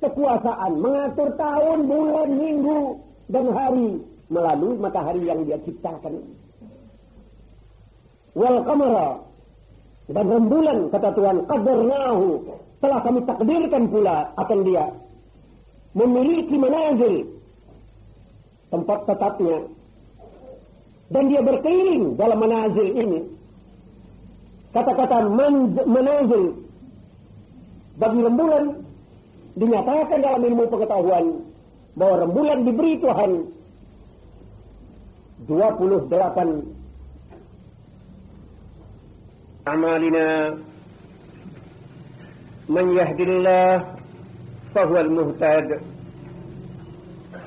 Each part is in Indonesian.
kekuasaan, mengatur tahun, bulan, minggu, dan hari melalui matahari yang dia ciptakan. Wal qamara, dan rembulan, kata Tuhan, qadarnahu, telah kami takdirkan pula akan dia memiliki manazil, tempat tetapnya, dan dia berkeliling dalam manazil ini. Kata-kata manazil bagi rembulan dinyatakan dalam ilmu pengetahuan bahwa rembulan diberi Tuhan 28 أعمالنا من يهد الله فهو المهتد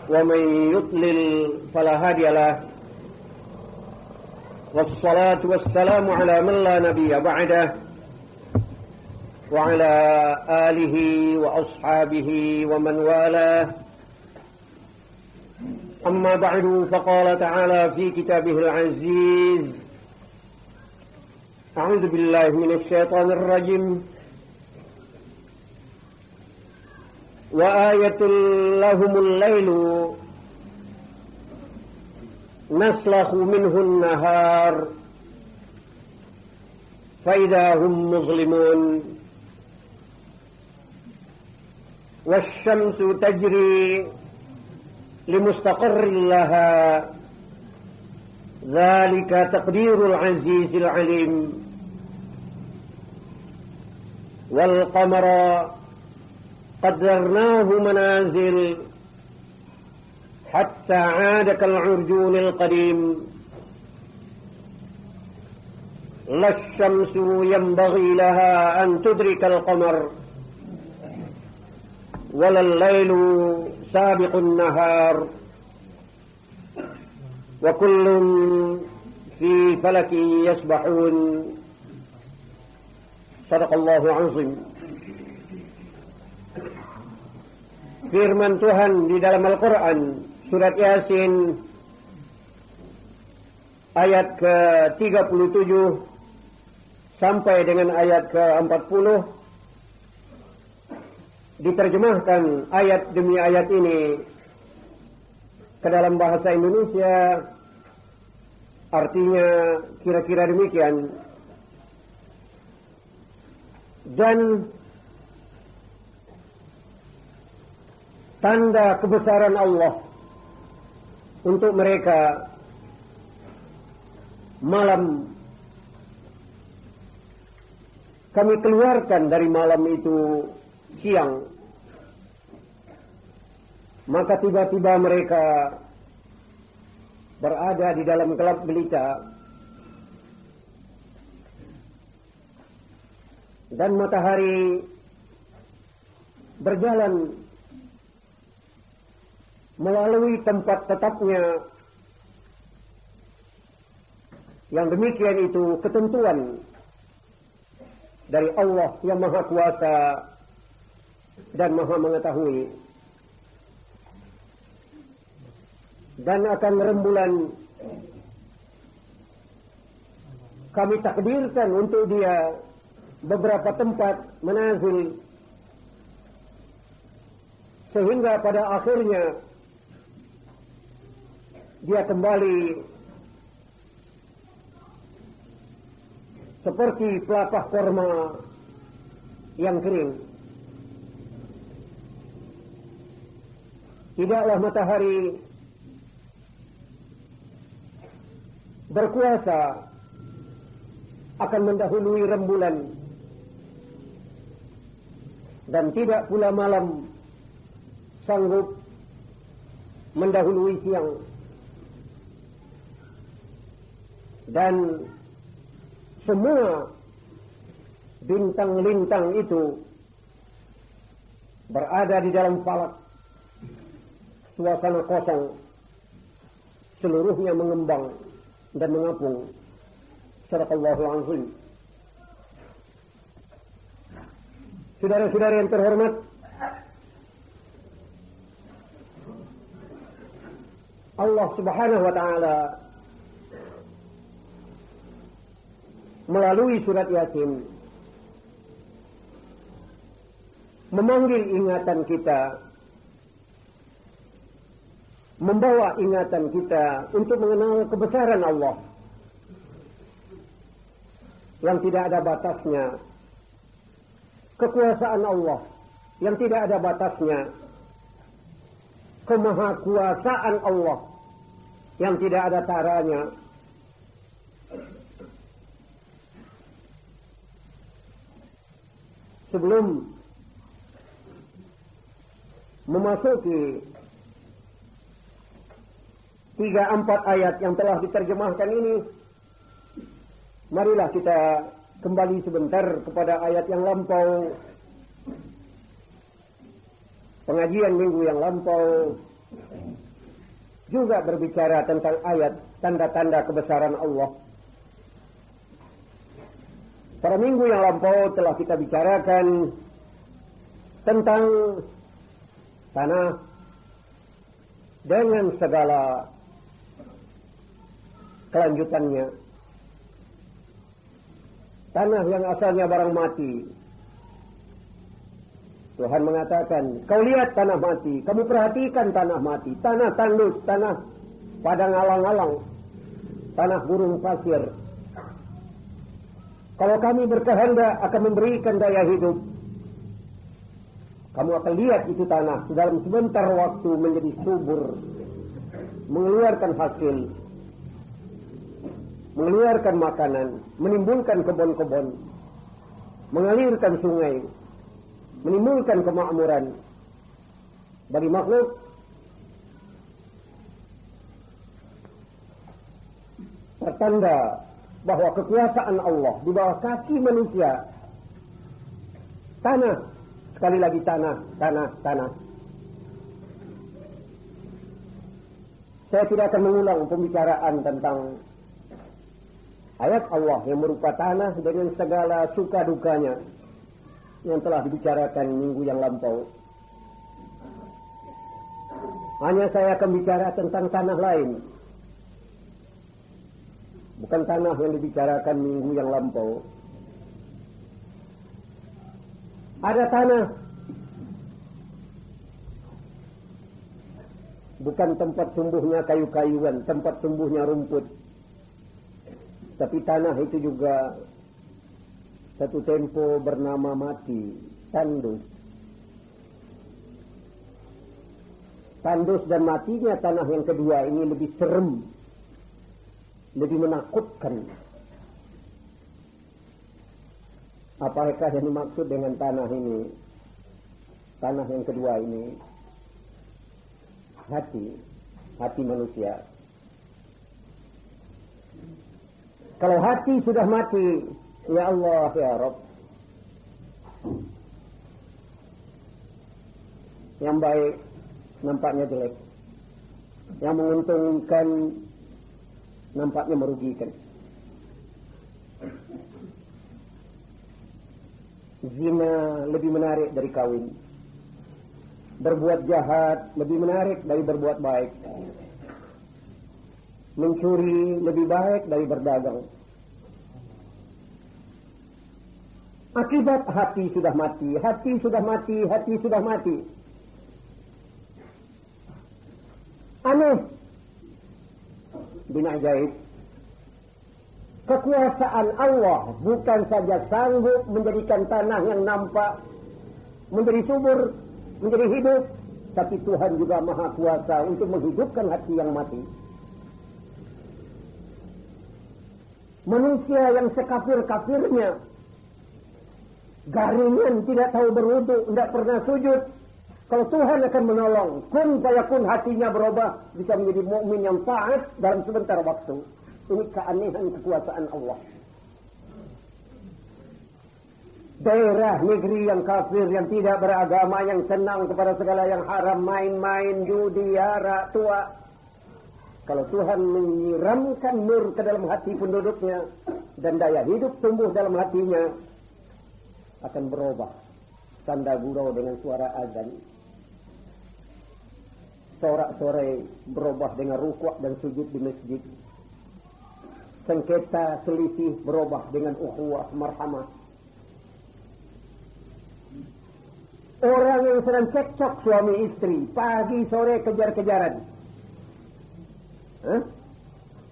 ومن يضلل فلا هادي له والصلاة والسلام على من لا نبي بعده وعلى آله وأصحابه ومن والاه أما بعد فقال تعالى في كتابه العزيز أعوذ بالله من الشيطان الرجيم وآية لهم الليل نسلخ منه النهار فإذا هم مظلمون والشمس تجري لمستقر لها ذلك تقدير العزيز العليم والقمر قدرناه منازل حتى عاد كالعرجون القديم لا الشمس ينبغي لها أن تدرك القمر ولا الليل سابق النهار وكل في فلك يسبحون صدق الله العظيم. Firman Tuhan di dalam Al-Quran surat Yasin ayat ke-37 sampai dengan ayat ke-40 diterjemahkan ayat demi ayat ini ke dalam bahasa Indonesia. Artinya kira-kira demikian. Dan tanda kebesaran Allah untuk mereka malam kami keluarkan dari malam itu siang, maka tiba-tiba mereka berada di dalam gelap gelita dan matahari berjalan melalui tempat tetapnya. Yang demikian itu ketentuan dari Allah yang Maha Kuasa dan Maha Mengetahui. Dan akan rembulan kami takdirkan untuk dia beberapa tempat manazil, sehingga pada akhirnya dia kembali seperti pelepah korma yang kering. Tidaklah matahari berkuasa akan mendahului rembulan, dan tidak pula malam sanggup mendahului siang. Dan semua bintang-lintang itu berada di dalam falak, suasana kosong, seluruhnya mengembang dan mengapung. Sadaqallahul azim. Saudara-saudara yang terhormat, Allah Subhanahu wa taala melalui surat Yasin memanggil ingatan kita, membawa ingatan kita untuk mengenal kebesaran Allah yang tidak ada batasnya, kekuasaan Allah yang tidak ada batasnya, kemahakuasaan Allah yang tidak ada taranya. Sebelum memasuki 3-4 ayat yang telah diterjemahkan ini, marilah kita kembali sebentar kepada ayat yang lampau, pengajian minggu yang lampau juga berbicara tentang ayat tanda-tanda kebesaran Allah. Pada minggu yang lampau telah kita bicarakan tentang tanah dengan segala kelanjutannya. Tanah yang asalnya barang mati. Tuhan mengatakan, kau lihat tanah mati, kamu perhatikan tanah mati, tanah tandus, tanah padang alang-alang, tanah gurun pasir. Kalau kami berkehendak akan memberikan daya hidup, kamu akan lihat itu tanah dalam sebentar waktu menjadi subur, mengeluarkan hasil, mengeluarkan makanan, menimbulkan kebun-kebun, mengalirkan sungai, menimbulkan kemakmuran bagi makhluk. Pertanda bahwa kekuasaan Allah di bawah kaki manusia. Tanah, sekali lagi tanah. Saya tidak akan mengulang pembicaraan tentang ayat Allah yang berupa tanah dengan segala suka dukanya yang telah dibicarakan minggu yang lampau. Hanya saya akan bicara tentang tanah lain, bukan tanah yang dibicarakan minggu yang lampau. Ada tanah, bukan tempat tumbuhnya kayu-kayuan, tempat tumbuhnya rumput. Tapi tanah itu juga satu tempo bernama mati, tandus. Tandus dan matinya tanah yang kedua ini lebih serem, lebih menakutkan. Apakah yang dimaksud dengan tanah ini? Tanah yang kedua ini hati manusia. Kalau hati sudah mati, ya Allah ya Rabb, yang baik nampaknya jelek, yang menguntungkan nampaknya merugikan. Zina lebih menarik dari kawin. Berbuat jahat lebih menarik dari berbuat baik. Mencuri lebih baik dari berdagang. Akibat hati sudah mati. Aneh bin ajaib. Kekuasaan Allah bukan saja sanggup menjadikan tanah yang nampak menjadi subur, menjadi hidup, tapi Tuhan juga maha kuasa untuk menghidupkan hati yang mati. Manusia yang sekafir-kafirnya, garingan, tidak tahu berwudu, tidak pernah sujud, kalau Tuhan akan menolong, kun fayakun, hatinya berubah, bisa menjadi mukmin yang taat dalam sebentar waktu. Ini keanehan kekuasaan Allah. Daerah negeri yang kafir, yang tidak beragama, yang senang kepada segala yang haram, main-main, judi, arak, tua. Kalau Tuhan menyiramkan nur ke dalam hati penduduknya, dan daya hidup tumbuh dalam hatinya, akan berubah. Tanda gurau dengan suara azan. Sorak-sorai berubah dengan rukuk dan sujud di masjid. Sengketa selisih berubah dengan ukhuwah marhamah. Orang yang sedang cekcok suami istri, pagi sore kejar-kejaran,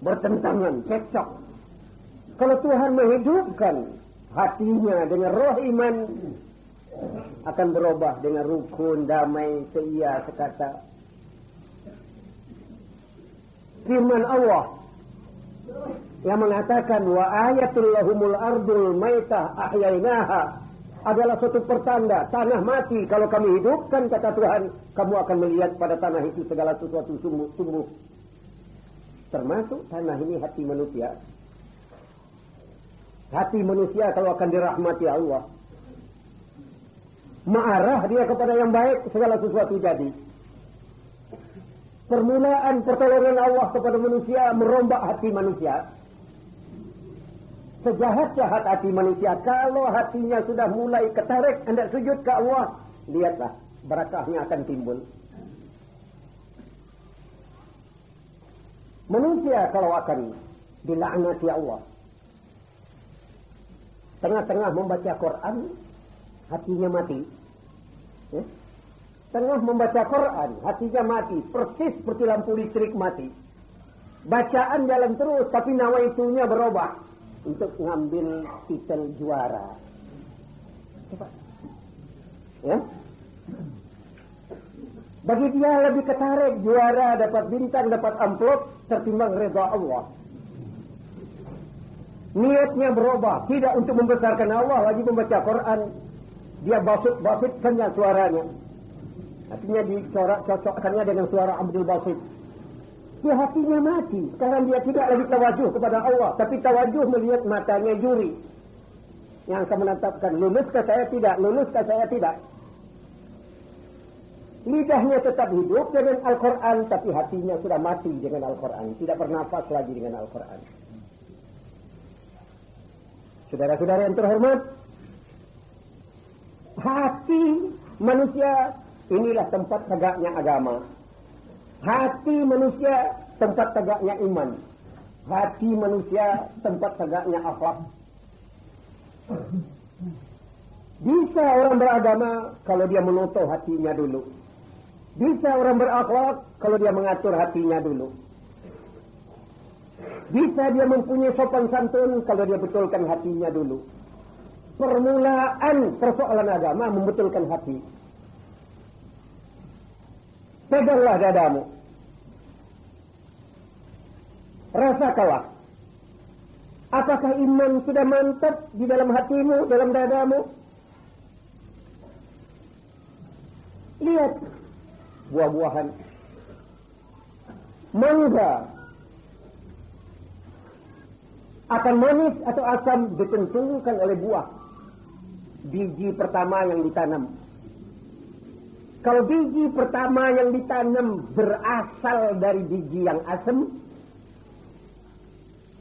bertentangan, cekcok. Kalau Tuhan menghidupkan hatinya dengan roh iman, akan berubah dengan rukun, damai, seia, sekata. Firman Allah yang mengatakan wa ayatul lahumul ardul maitah ahyainaha adalah suatu pertanda tanah mati. Kalau kami hidupkan, kata Tuhan, kamu akan melihat pada tanah itu segala sesuatu tumbuh. Termasuk tanah ini hati manusia. Hati manusia kalau akan dirahmati Allah, marah dia kepada yang baik, segala sesuatu jadi. Permulaan pertolongan Allah kepada manusia merombak hati manusia. Sejahat-jahat hati manusia, kalau hatinya sudah mulai ketarik hendak sujud ke Allah, lihatlah barakahnya akan timbul. Manusia kalau akan dilaknati Allah, tengah-tengah membaca Quran, hatinya mati. Tengah membaca Quran, hatinya mati, persis seperti lampu listrik mati. Bacaan jalan terus, tapi nawaitunya berubah untuk ngambil titel juara. Coba. Ya? Bagi dia lebih ketarik juara, dapat bintang, dapat amplop, tertimbang redha Allah. Niatnya berubah, tidak untuk membesarkan Allah, lagi membaca Quran. Dia basitkannya suaranya. Artinya dicocokkannya dengan suara Abdul Basit. Dia hatinya mati. Sekarang dia tidak lagi tawajuh kepada Allah, tapi tawajuh melihat matanya juri. Yang akan menetapkan, luluskah saya tidak, luluskah saya tidak. Lidahnya tetap hidup dengan Al-Quran, tapi hatinya sudah mati dengan Al-Quran. Tidak bernafas lagi dengan Al-Quran. Saudara-saudara yang terhormat, hati manusia inilah tempat tegaknya agama. Hati manusia tempat tegaknya iman. Hati manusia tempat tegaknya akhlak. Bisa orang beragama kalau dia menutup hatinya dulu. Bisa orang berakhlak kalau dia mengatur hatinya dulu. Bisa dia mempunyai sopan santun kalau dia betulkan hatinya dulu. Permulaan persoalan agama membetulkan hati. Peganglah dadamu. Rasakanlah. Apakah iman sudah mantap di dalam hatimu, dalam dadamu? Lihat buah-buahan. Mangga akan manis atau asam ditentukan oleh buah. Biji pertama yang ditanam. Kalau biji pertama yang ditanam berasal dari biji yang asam,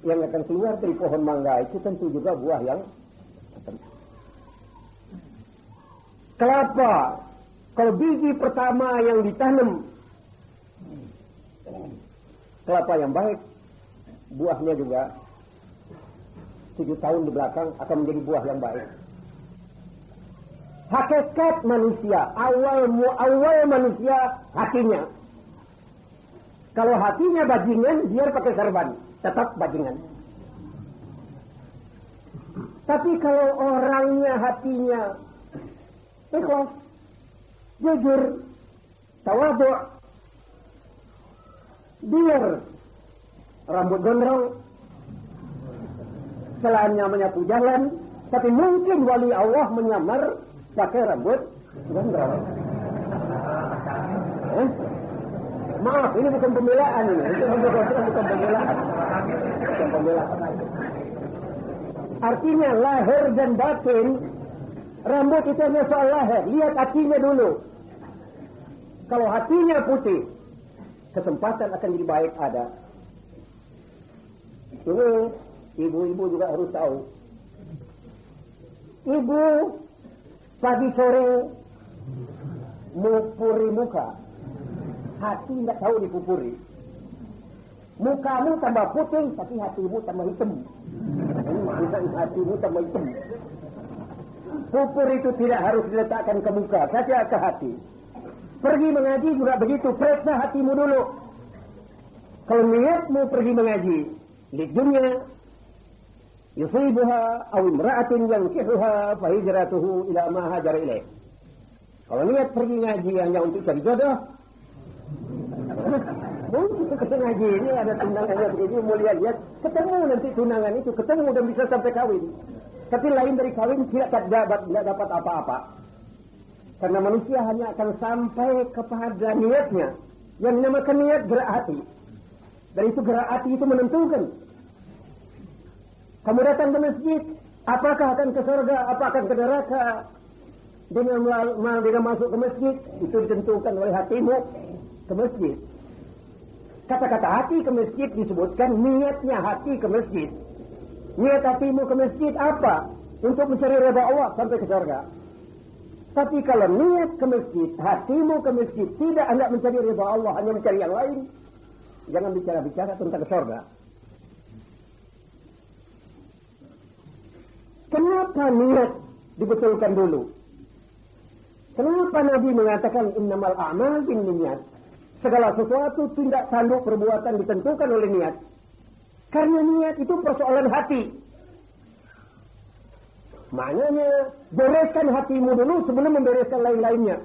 yang akan keluar dari pohon mangga itu tentu juga buah yang asam. Kelapa, kalau biji pertama yang ditanam kelapa yang baik, buahnya juga 7 tahun di belakang akan menjadi buah yang baik. Hakikat manusia, awal manusia hatinya. Kalau hatinya bajingan, biar pakai serban, tetap bajingan. Tapi kalau orangnya hatinya ikhlas, jujur, tawadhu, biar rambut gondrong, celana menyapu jalan, tapi mungkin wali Allah menyamar pakai rambut gondrong. Maaf, ini bukan pembelaan ini. Itu bukan pembelaan. Bukan pembelaan. Artinya lahir dan batin, rambut itu hanya soal lahir. Lihat hatinya dulu. Kalau hatinya putih, kesempatan akan jadi baik ada. Ini ibu-ibu juga harus tahu. Ibu pagi sore mupuri muka, hati tidak tahu dipupuri. Mukamu tambah putih, tapi hatimu tambah hitam. Hatimu tambah hitam. Pupur itu tidak harus diletakkan ke muka, saja ke hati. Pergi mengaji juga begitu, periksa hatimu dulu. Kalau niatmu pergi mengaji, di dunia yusibuha aw imra'atin yankihuha fa hijratuhu ila ma hajara ilaih. Kalau niat pergi ngaji hanya untuk cari jodoh, mungkin ngaji ini ada tunangannya begini, mau lihat ketemu nanti tunangan itu, ketemu dan bisa sampai kawin. Tapi lain dari kawin tidak dapat apa-apa. Karena manusia hanya akan sampai kepada niatnya. Yang dinamakan niat gerak hati. Dan itu gerak hati itu menentukan. Kamu datang ke masjid, apakah akan ke surga, apakah akan ke neraka? Dengan masuk ke masjid, itu ditentukan oleh hatimu ke masjid. Kata-kata hati ke masjid disebutkan niatnya hati ke masjid. Niat hatimu ke masjid apa? Untuk mencari redha Allah sampai ke surga. Tapi kalau niat ke masjid, hatimu ke masjid, tidak hendak mencari redha Allah, hanya mencari yang lain, jangan bicara-bicara tentang surga. Kenapa niat dibetulkan dulu? Kenapa Nabi mengatakan innamal a'mal binniyat? Segala sesuatu tindak tanduk perbuatan ditentukan oleh niat. Karena niat itu persoalan hati. Maknanya bereskan hatimu dulu sebelum membereskan lain-lainnya.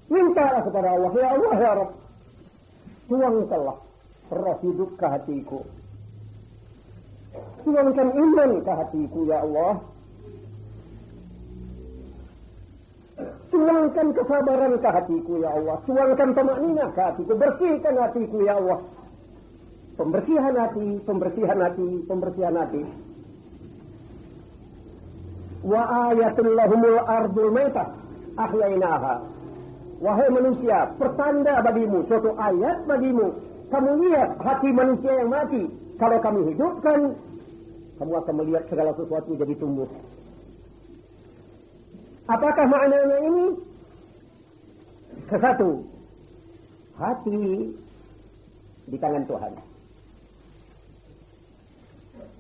Mintalah kepada Allah, ya Allah ya Rabb, tuangkanlah roh hidup ke hatiku. Tuangkan iman ke hatiku ya Allah. Tuangkan kesabaran ke hatiku ya Allah. Tuangkan tamakninah ke hatiku. Bersihkan hatiku ya Allah. Pembersihan hati, pembersihan hati, pembersihan hati. Wa ayatul lahumul ardul maitah ahyainaha. Wahai manusia, pertanda bagimu, suatu ayat bagimu. Kamu lihat hati manusia yang mati. Kalau kami hidupkan, kamu akan melihat segala sesuatu jadi tumbuh. Apakah maknanya ini? Kesatu, hati di tangan Tuhan.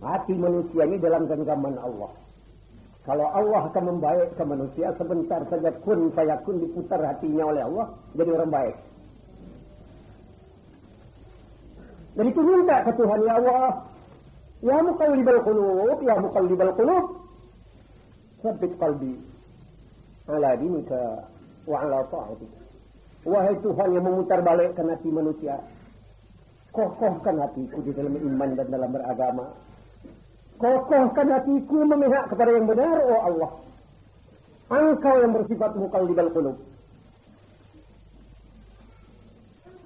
Hati manusia ini dalam genggaman Allah. Kalau Allah akan membaik ke manusia, sebentar saja kun fayakun diputar hatinya oleh Allah, jadi orang baik. Jadi itu minta ke Tuhan, ya Allah, ya muqallibal qulub, ya muqallibal qulub, tsabbit qalbi ala dinika wa ala ta'atika. Wahai Tuhan yang memutar balikkan hati manusia, kokohkan hatiku di dalam iman dan dalam beragama. Kokohkan hatiku memihak kepada yang benar, oh Allah. Engkau yang bersifat muqallibal qulub.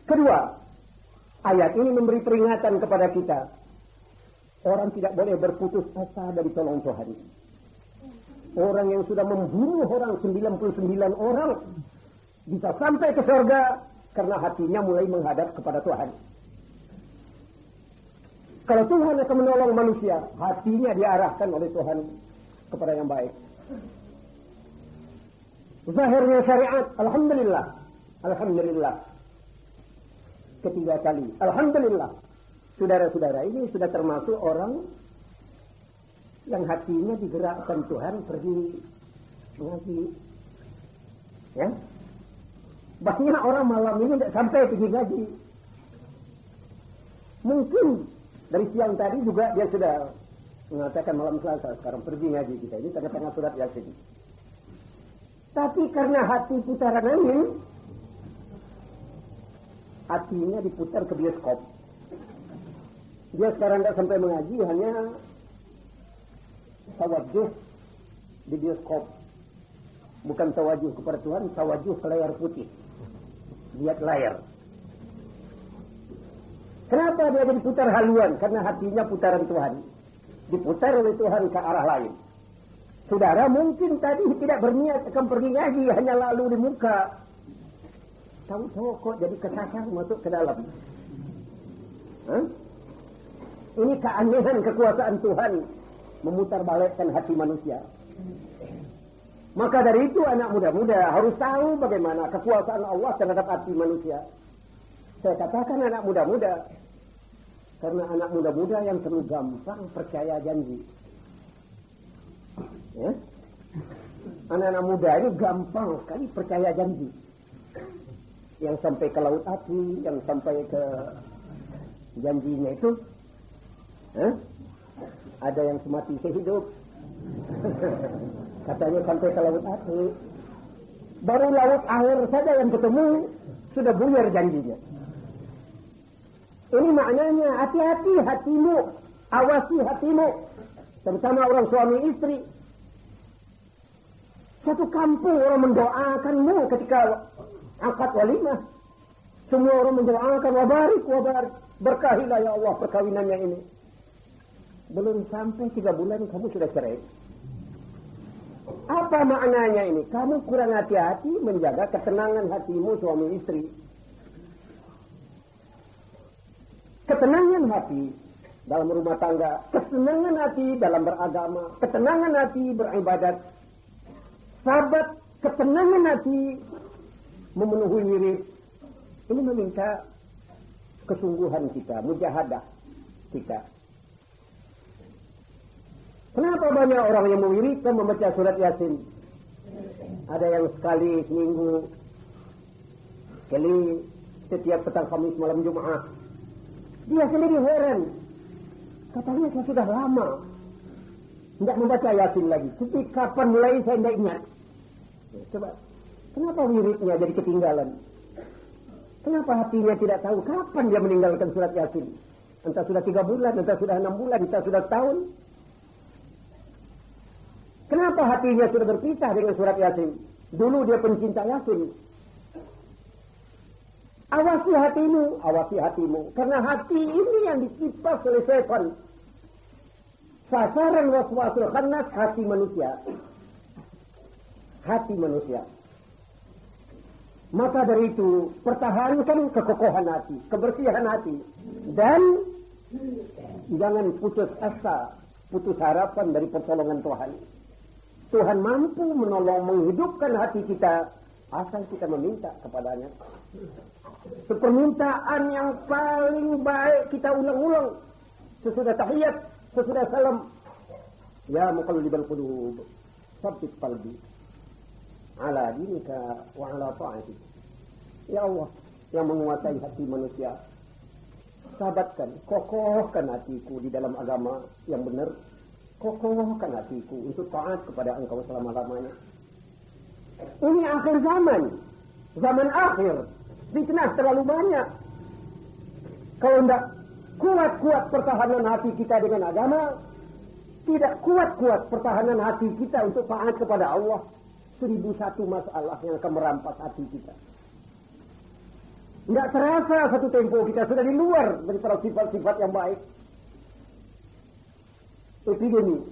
Kedua, ayat ini memberi peringatan kepada kita. Orang tidak boleh berputus asa dari tolong Tuhan. Orang yang sudah membunuh orang 99 orang bisa sampai ke surga karena hatinya mulai menghadap kepada Tuhan. Kalau Tuhan akan menolong manusia, hatinya diarahkan oleh Tuhan kepada yang baik. Zahirnya syariat, alhamdulillah. Alhamdulillah. Ketiga kali, alhamdulillah. Saudara-saudara, ini sudah termasuk orang yang hatinya digerakkan Tuhan pergi mengaji. Ya? Banyak orang malam ini tidak sampai pergi ngaji. Mungkin dari siang tadi juga dia sudah mengatakan malam Selasa sekarang pergi ngaji kita ini tengah-tengah surat Yasin. Tapi karena hati putaran angin, hatinya diputar ke bioskop. Dia sekarang tidak sampai mengaji, hanya tawajuh di bioskop. Bukan tawajuh kepada Tuhan, tawajuh ke layar putih. Lihat layar. Kenapa dia jadi putar haluan? Karena hatinya putaran Tuhan. Diputar oleh Tuhan ke arah lain. Saudara mungkin tadi tidak berniat akan pergi ngaji, hanya lalu di muka. Tahu-tahu kok jadi kesasar masuk ke dalam. Ini keanehan kekuasaan Tuhan memutar balikkan hati manusia. Maka dari itu anak muda-muda harus tahu bagaimana kekuasaan Allah terhadap hati manusia. Saya katakan anak muda-muda karena anak muda-muda yang terlalu gampang percaya janji. Ya? Anak-anak muda ini gampang sekali percaya janji. Yang sampai ke laut api, yang sampai ke janjinya itu, ada yang semati sehidup. Katanya sampai ke laut api. Baru laut air saja yang ketemu, sudah buyar janjinya. Ini maknanya, hati-hati hatimu, awasi hatimu, terutama orang suami istri. Satu kampung orang mendoakanmu ketika akad walimah. Semua orang mendoakan wabarik, berkahilah ya Allah perkawinannya ini. Belum sampai 3 bulan kamu sudah cerai. Apa maknanya ini? Kamu kurang hati-hati menjaga ketenangan hatimu suami istri. Ketenangan hati dalam rumah tangga, ketenangan hati dalam beragama, ketenangan hati beribadat. Sahabat, ketenangan hati memenuhi wirid. Ini meminta kesungguhan kita, mujahadah kita. Kenapa banyak orang yang mewiridkan membaca surat Yasin? Ada yang sekali seminggu, sekali setiap petang Khamis malam Jumat. Dia sendiri heran. Katanya saya sudah lama tidak membaca Yasin lagi. Tapi kapan mulai saya tidak ingat. Coba, kenapa wiridnya jadi ketinggalan? Kenapa hatinya tidak tahu kapan dia meninggalkan surat Yasin? Entah sudah 3 bulan, entah sudah 6 bulan, entah sudah tahun. Kenapa hatinya sudah berpisah dengan surat Yasin? Dulu dia pencinta Yasin. Awasi hatimu. Karena hati ini yang dicipta oleh setan. Sasaran waswasul khannas hati manusia. Hati manusia. Maka dari itu, pertahankan kekokohan hati, kebersihan hati. Dan jangan putus asa, putus harapan dari pertolongan Tuhan. Tuhan mampu menolong menghidupkan hati kita asal kita meminta kepadanya. Permintaan yang paling baik kita ulang-ulang sesudah tahiyat, sesudah salam. Ya muqallibal qulub, tsabbit qalbi ala dinika wa ala ta'atik. Ya Allah yang menguasai hati manusia, sabatkan, kokohkan hatiku di dalam agama yang benar. Kokohkan hatiku untuk taat kepada Engkau selama-lamanya. Ini akhir zaman. Zaman akhir. Fitnah terlalu banyak. Kalau tidak kuat-kuat pertahanan hati kita dengan agama, tidak kuat-kuat pertahanan hati kita untuk taat kepada Allah, 1001 masalah yang akan merampas hati kita. Tidak terasa satu tempo kita sudah di luar daripada sifat-sifat yang baik. Epidemi,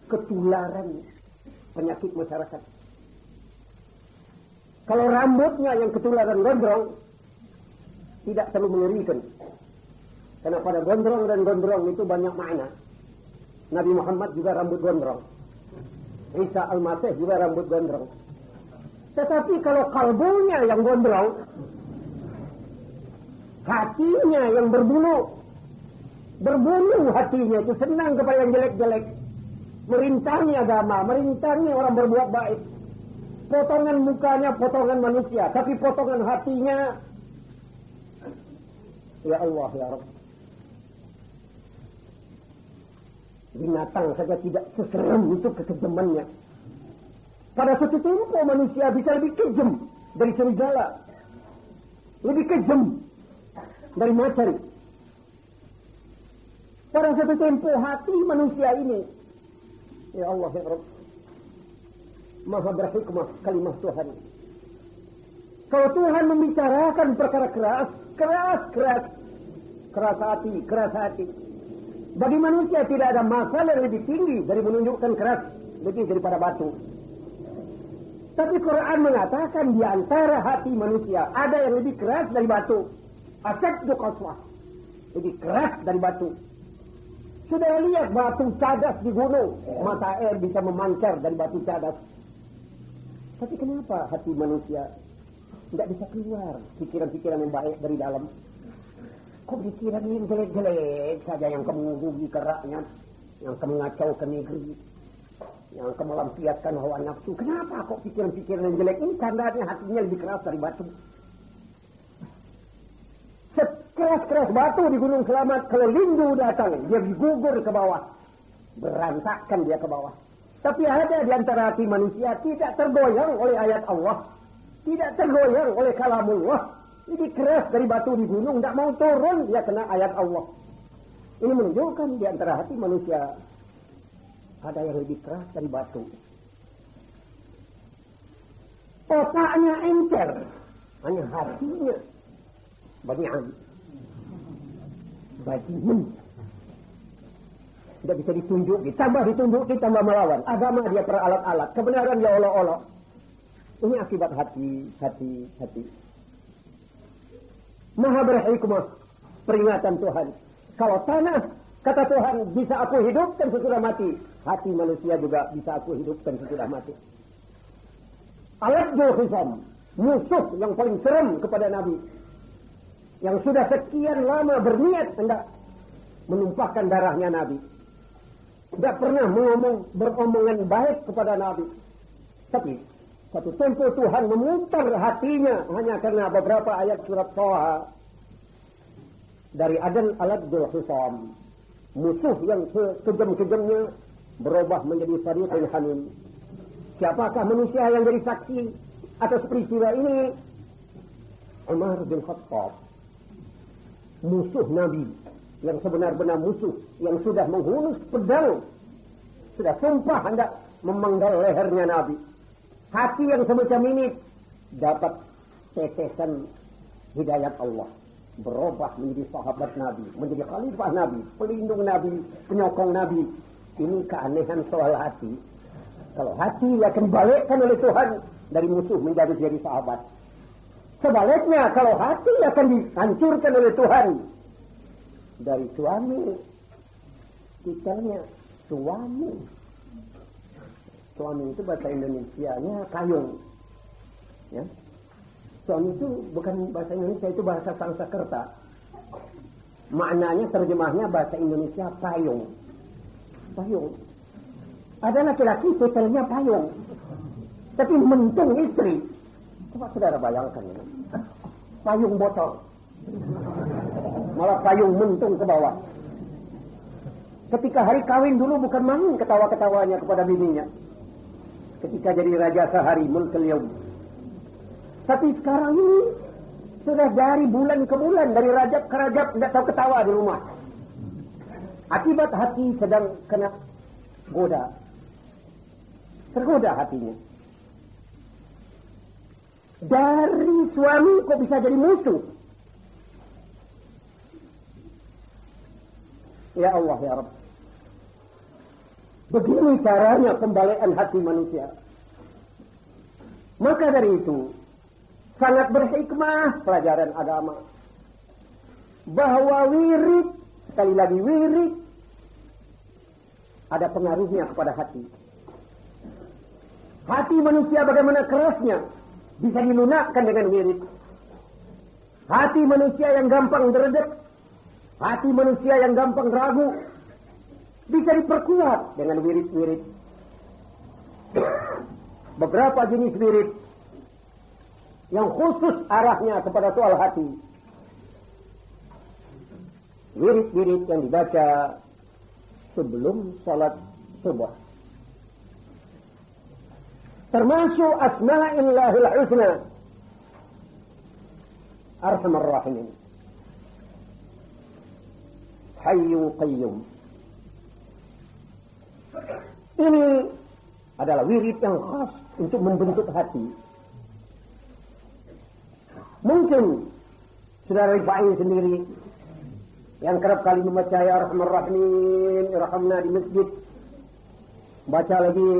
ketularan penyakit masyarakat. Kalau rambutnya yang ketularan gondrong, tidak terlalu mengerikan. Karena pada gondrong dan gondrong itu banyak makna. Nabi Muhammad juga rambut gondrong. Isa Al-Masih juga rambut gondrong. Tetapi kalau kalbunya yang gondrong, hatinya yang berbulu hatinya itu senang kepada yang jelek-jelek, merintangi agama, merintangi orang berbuat baik. Potongan mukanya potongan manusia, tapi potongan hatinya, ya Allah ya Rabb, binatang saja tidak seserem itu kekejamannya. Pada suatu tempo manusia bisa lebih kejam dari serigala, lebih kejam dari macan. Pada satu tempo hati manusia ini, ya Allah ya Rabb, maha berhikmah kalimah Tuhan. Kalau Tuhan membicarakan perkara keras hati. Bagi manusia tidak ada masalah yang lebih tinggi dari menunjukkan keras lebih daripada batu. Tapi Quran mengatakan di antara hati manusia ada yang lebih keras dari batu. Asyaddu qaswah, lebih keras dari batu. Sudah lihat batu cadas di gunung, mata air bisa memancar dari batu cadas. Tapi kenapa hati manusia tidak bisa keluar pikiran-pikiran yang baik dari dalam? Kok pikiran yang jelek-jelek saja yang kamu rugi ke rakyat, yang kamu ngacau ke negeri, yang akan melampiaskan hawa nafsu. Kenapa kok pikiran-pikiran yang jelek ini? Karena hatinya lebih keras dari batu. Sekeras-keras batu di Gunung Selamat, kalau lindu datang, dia gugur ke bawah. Berantakan dia ke bawah. Tapi ada di antara hati manusia tidak tergoyang oleh ayat Allah. Tidak tergoyang oleh kalamullah. Ini keras dari batu di gunung, tidak mau turun, dia kena ayat Allah. Ini menunjukkan di antara hati manusia ada yang lebih keras dari batu. Otaknya encer, hanya hatinya bajingan. Tidak bisa ditunjuk, tambah ditunjuk, tambah melawan. Agama dia peralat-alat, kebenaran dia olok-olok. Ini akibat hati. Maha berhikmah peringatan Tuhan. Kalau tanah, kata Tuhan, bisa aku hidupkan sesudah mati. Hati manusia juga bisa aku hidupkan sesudah mati. Aladul Khisam, musuh yang paling serem kepada Nabi. Yang sudah sekian lama berniat hendak menumpahkan darahnya Nabi. Tidak pernah beromongan baik kepada Nabi. Tapi satu tempo Tuhan memutar hatinya hanya karena beberapa ayat surat Thaha. Dari Adan Aladul Khisam, musuh yang sekejam-kejamnya berubah menjadi Sadiqul Hamim. Siapakah manusia yang jadi saksi atas peristiwa ini? Umar bin Khattab, musuh Nabi, yang sebenar-benar musuh, yang sudah menghunus pedang, sudah sumpah hendak memenggal lehernya Nabi. Hati yang semacam ini dapat tetesan hidayat Allah, berubah menjadi sahabat Nabi, menjadi khalifah Nabi, pelindung Nabi, penyokong Nabi. Ini keanehan soal hati. Kalau hati akan dibalikkan oleh Tuhan dari musuh menjadi sahabat. Sebaliknya, kalau hati akan dihancurkan oleh Tuhan dari suami, titelnya suami. Suami itu bahasa Indonesianya kayung. Ya. Suami itu bukan bahasa Indonesia, itu bahasa Sanskerta. Maknanya, terjemahnya bahasa Indonesia payung. Payung. Ada laki-laki titelnya payung, tapi mentung istri. Coba saudara bayangkan ya. Payung botol, malah payung mentung ke bawah. Ketika hari kawin dulu bukan main ketawa-ketawanya kepada bininya. Ketika jadi raja sehari, mulkul yaum. Tapi sekarang ini sudah dari bulan ke bulan, dari Rajab ke Rajab, tidak tahu ketawa di rumah. Akibat hati sedang kena goda. Tergoda hatinya. Dari suami kok bisa jadi musuh? Ya Allah, ya Rabb. Begini caranya pembalikan hati manusia. Maka dari itu, sangat berhikmah pelajaran agama. Bahwa wirid, sekali lagi wirid, ada pengaruhnya kepada hati. Hati manusia bagaimana kerasnya, bisa dilunakkan dengan wirid. Hati manusia yang gampang derdek, hati manusia yang gampang ragu, bisa diperkuat dengan wirid-wirid. Beberapa jenis wirid yang khusus arahnya kepada soal hati. Wirid-wirid yang dibaca sebelum salat subuh. Termasuk Asma'illahil Husna, Arhamar Rahimin, Hayyu Qayyum. Ini adalah wirid yang khas untuk membentuk hati. Mungkin saudara Ibrahim sendiri yang kerap kali membaca Ya Arhamar Rahimin, Irhamna di masjid, baca lagi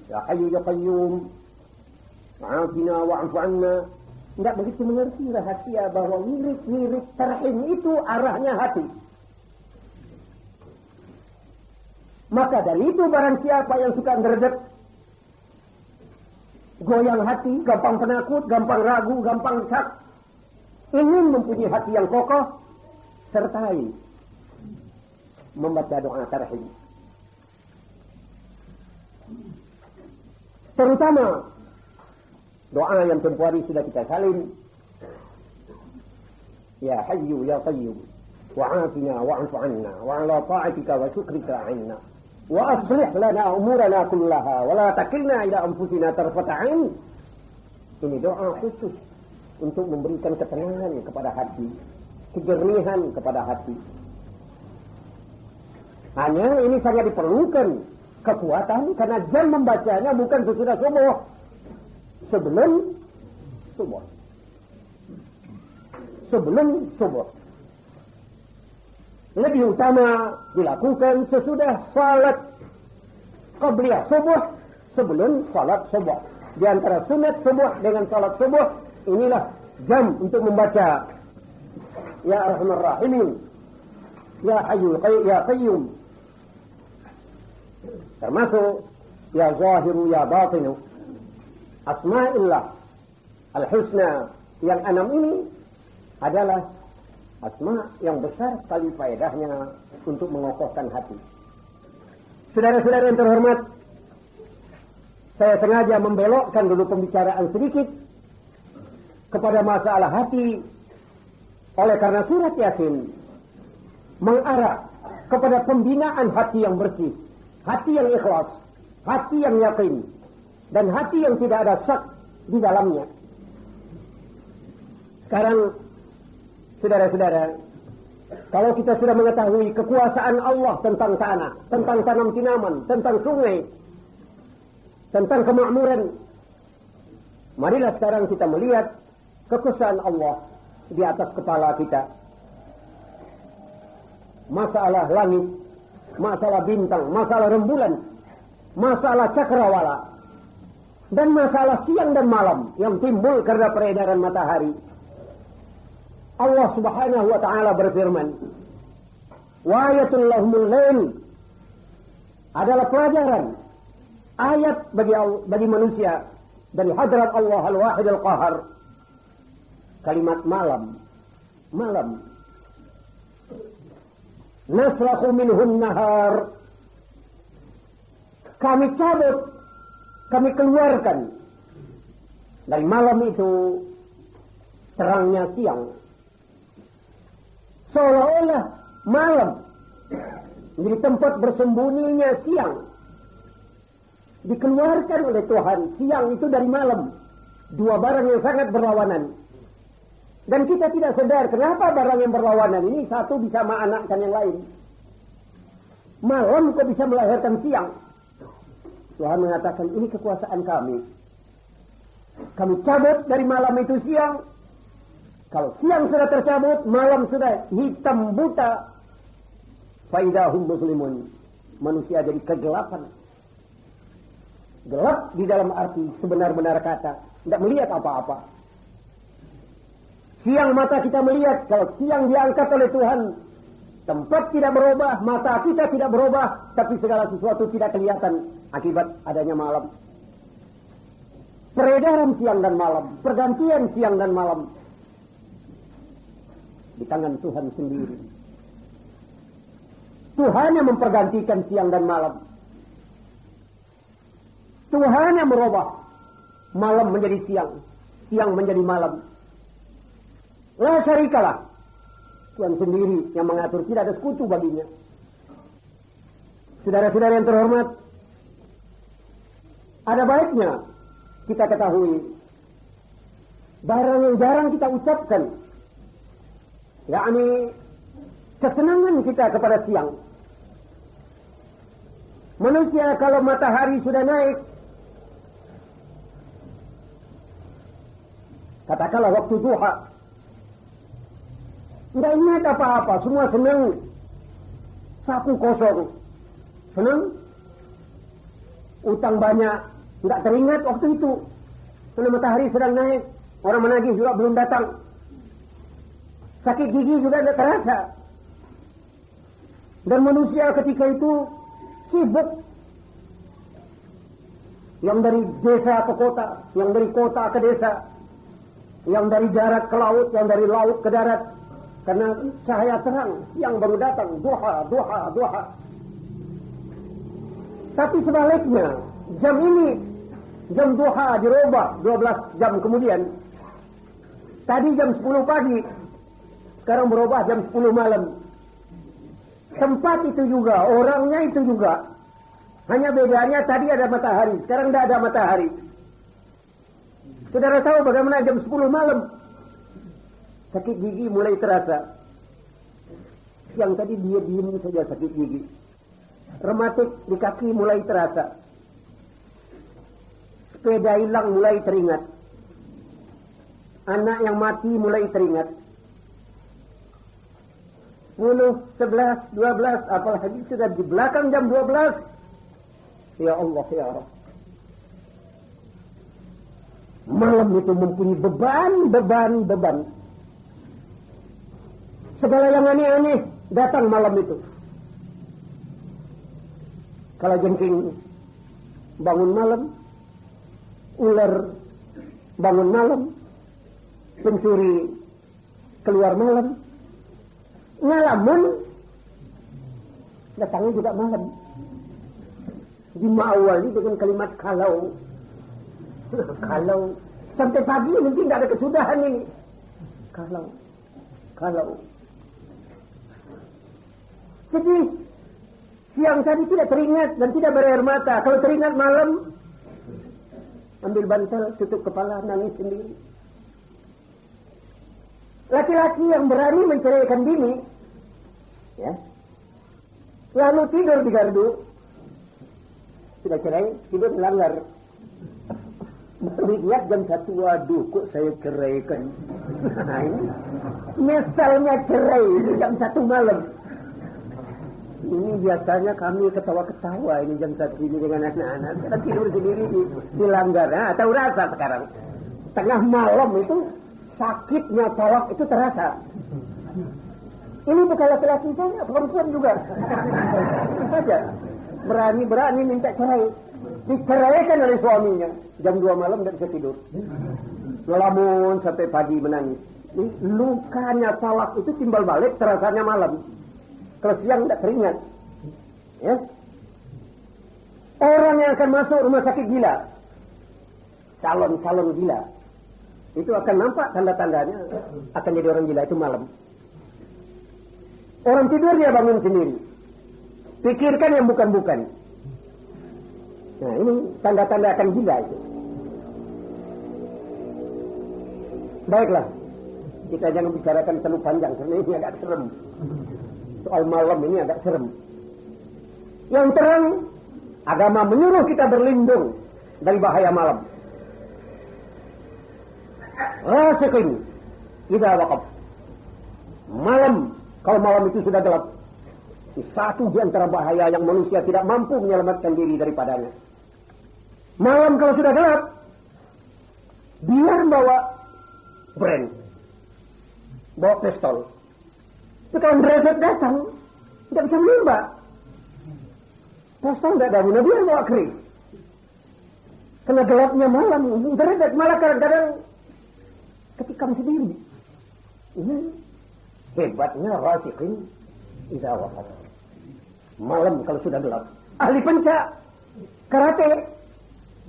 Ya Hayyu Ya Qayyum, Ma'afina wa'afu anna, tidak begitu mengerti rahasia bahwa wirid-wirid tarhim itu arahnya hati. Maka dari itu barang siapa yang suka ngerdek, goyang hati, gampang penakut, gampang ragu, gampang syak, ingin mempunyai hati yang kokoh, sertai membaca doa tarhim. Terutama doa yang tempoh hari sudah kita salin. Ya Hayyu ya Qayyum wa'afina wa'fu 'anna wa 'ala ta'atika wa syukrika 'inna wa aslih lana umurana kullaha wa la takilna ila anfusina tarfata 'ain. Ini doa khusus untuk memberikan ketenangan kepada hati, kejernihan kepada hati. Hanya ini sangat diperlukan kekuatan karena jam membacanya bukan sesudah subuh, sebelum subuh. Sebelum subuh. Lebih utama dilakukan sesudah salat qabliyah subuh, sebelum salat subuh. Di antara sunat subuh dengan salat subuh, inilah jam untuk membaca Ya Arhamar Rahimin, Ya Hayyu Ya Qayyum, termasuk Ya Zahiru Ya Batinu, Asma'illah Al-Husna yang 6 ini adalah asma yang besar sekali faedahnya untuk mengokohkan hati. Saudara-saudara yang terhormat, saya sengaja membelokkan dulu pembicaraan sedikit kepada masalah hati, oleh karena surat Yasin mengarah kepada pembinaan hati yang bersih, hati yang ikhlas, hati yang yakin, dan hati yang tidak ada syak di dalamnya. Sekarang, saudara-saudara, kalau kita sudah mengetahui kekuasaan Allah tentang tanah, tentang tanam tinaman, tentang sungai, tentang kemakmuran, marilah sekarang kita melihat kekuasaan Allah di atas kepala kita. Masalah langit, masalah bintang, masalah rembulan, masalah cakrawala, dan masalah siang dan malam yang timbul karena peredaran matahari. Allah Subhanahu wa ta'ala berfirman, wa ayatul lahumul lail, adalah pelajaran, ayat bagi manusia dari hadrat Allah al-Wahid al-Qahar. Kalimat malam, malam. Nasrakhu minhun nahar, kami cabut, kami keluarkan dari malam itu terangnya siang. Seolah-olah malam menjadi tempat bersembunyinya siang. Dikeluarkan oleh Tuhan siang itu dari malam. Dua barang yang sangat berlawanan. Dan kita tidak sadar kenapa barang yang berlawanan ini satu bisa menganakkan yang lain. Malam kok bisa melahirkan siang. Tuhan mengatakan ini kekuasaan kami. Kami cabut dari malam itu siang. Kalau siang sudah tercabut, malam sudah hitam buta. Faidahum muslimun. Manusia jadi kegelapan. Gelap di dalam arti sebenar-benar kata. Tidak melihat apa-apa. Siang mata kita melihat. Kalau siang diangkat oleh Tuhan, tempat tidak berubah, mata kita tidak berubah, tapi segala sesuatu tidak kelihatan akibat adanya malam. Peredaran siang dan malam, pergantian siang dan malam di tangan Tuhan sendiri. Tuhan yang mempergantikan siang dan malam. Tuhan yang merubah malam menjadi siang, siang menjadi malam. La syarikalah. Tuhan sendiri yang mengatur, tidak ada sekutu baginya. Saudara-saudara yang terhormat, ada baiknya kita ketahui barang yang jarang kita ucapkan, yakni kesenangan kita kepada siang. Manusia kalau matahari sudah naik, katakanlah waktu duha, tidak ingat apa-apa, semua senang, saku kosong, senang, utang banyak, tidak teringat waktu itu, karena matahari sedang naik, orang menagih juga belum datang. Sakit gigi juga tidak terasa. Dan manusia ketika itu sibuk. Yang dari desa ke kota, yang dari kota ke desa, yang dari darat ke laut, yang dari laut ke darat. Karena cahaya terang yang baru datang, duha, duha, duha. Tapi sebaliknya, jam ini Jam duha dirubah 12 jam kemudian. Tadi jam 10 pagi, sekarang berubah jam 10 malam. Tempat itu juga, orangnya itu juga. Hanya bedanya tadi ada matahari, sekarang tidak ada matahari. Saudara tahu bagaimana jam 10 malam? Sakit gigi mulai terasa. Yang tadi dia diam saja sakit gigi. Rematik di kaki mulai terasa. Sepeda hilang mulai teringat. Anak yang mati mulai teringat. 10, 11, 12, apalagi sudah di belakang jam 12. Ya Allah, ya Allah. Malam itu mempunyai beban. Segala yang aneh-aneh datang malam itu. Kalau jengking bangun malam, ular bangun malam, pencuri keluar malam, ngalamun datangnya juga malam. Dimawali dengan kalimat kalau sampai pagi nanti tidak ada kesudahan ini. Kalau jadi siang tadi tidak teringat dan tidak berair mata. Kalau teringat malam, ambil bantal, tutup kepala, nangis sendiri. Laki-laki yang berani menceraikan bini, ya, lalu tidur di gardu, sudah cerai, tidur melanggar. Lihat jam 1, waduh, kok saya ceraikan. Nah, ini misalnya cerai di jam 1 malam. Ini biasanya kami ketawa-ketawa ini jam 1 ini dengan anak-anak. Sekarang tidur sendiri dilanggar. Nah, tahu rasa sekarang. Tengah malam itu sakitnya tolak itu terasa. Ini bukan laki-laki saja, perempuan juga. Saja berani minta cerai. Diceraikan oleh suaminya. Jam 2 malam tidak bisa tidur. Ngelamun sampai pagi menangis. Lukanya tolak itu timbal balik terasanya malam. Kalau siang tidak teringat. Ya. Orang yang akan masuk rumah sakit gila, calon gila, itu akan nampak tanda-tandanya akan jadi orang gila itu malam. Orang tidur dia bangun sendiri, pikirkan yang bukan-bukan. Nah, ini tanda-tanda akan gila itu. Baiklah, kita jangan bicarakan terlalu panjang karena ini agak serem. Soal malam ini agak serem. Yang terang, agama menyuruh kita berlindung dari bahaya malam. Rasikin idza waqab. Malam, kalau malam itu sudah gelap, satu di antara bahaya yang manusia tidak mampu menyelamatkan diri daripadanya. Malam kalau sudah gelap, biar bawa brand, bawa pistol. Kalau bereset datang, tidak bisa menembak. Pistol tidak ada guna, biar bawa keris. Karena gelapnya malam, bereset malah kadang-kadang ketikam sendiri. Ini hebatnya rasikin idza waqab. Malam kalau sudah gelap, ahli pencak karate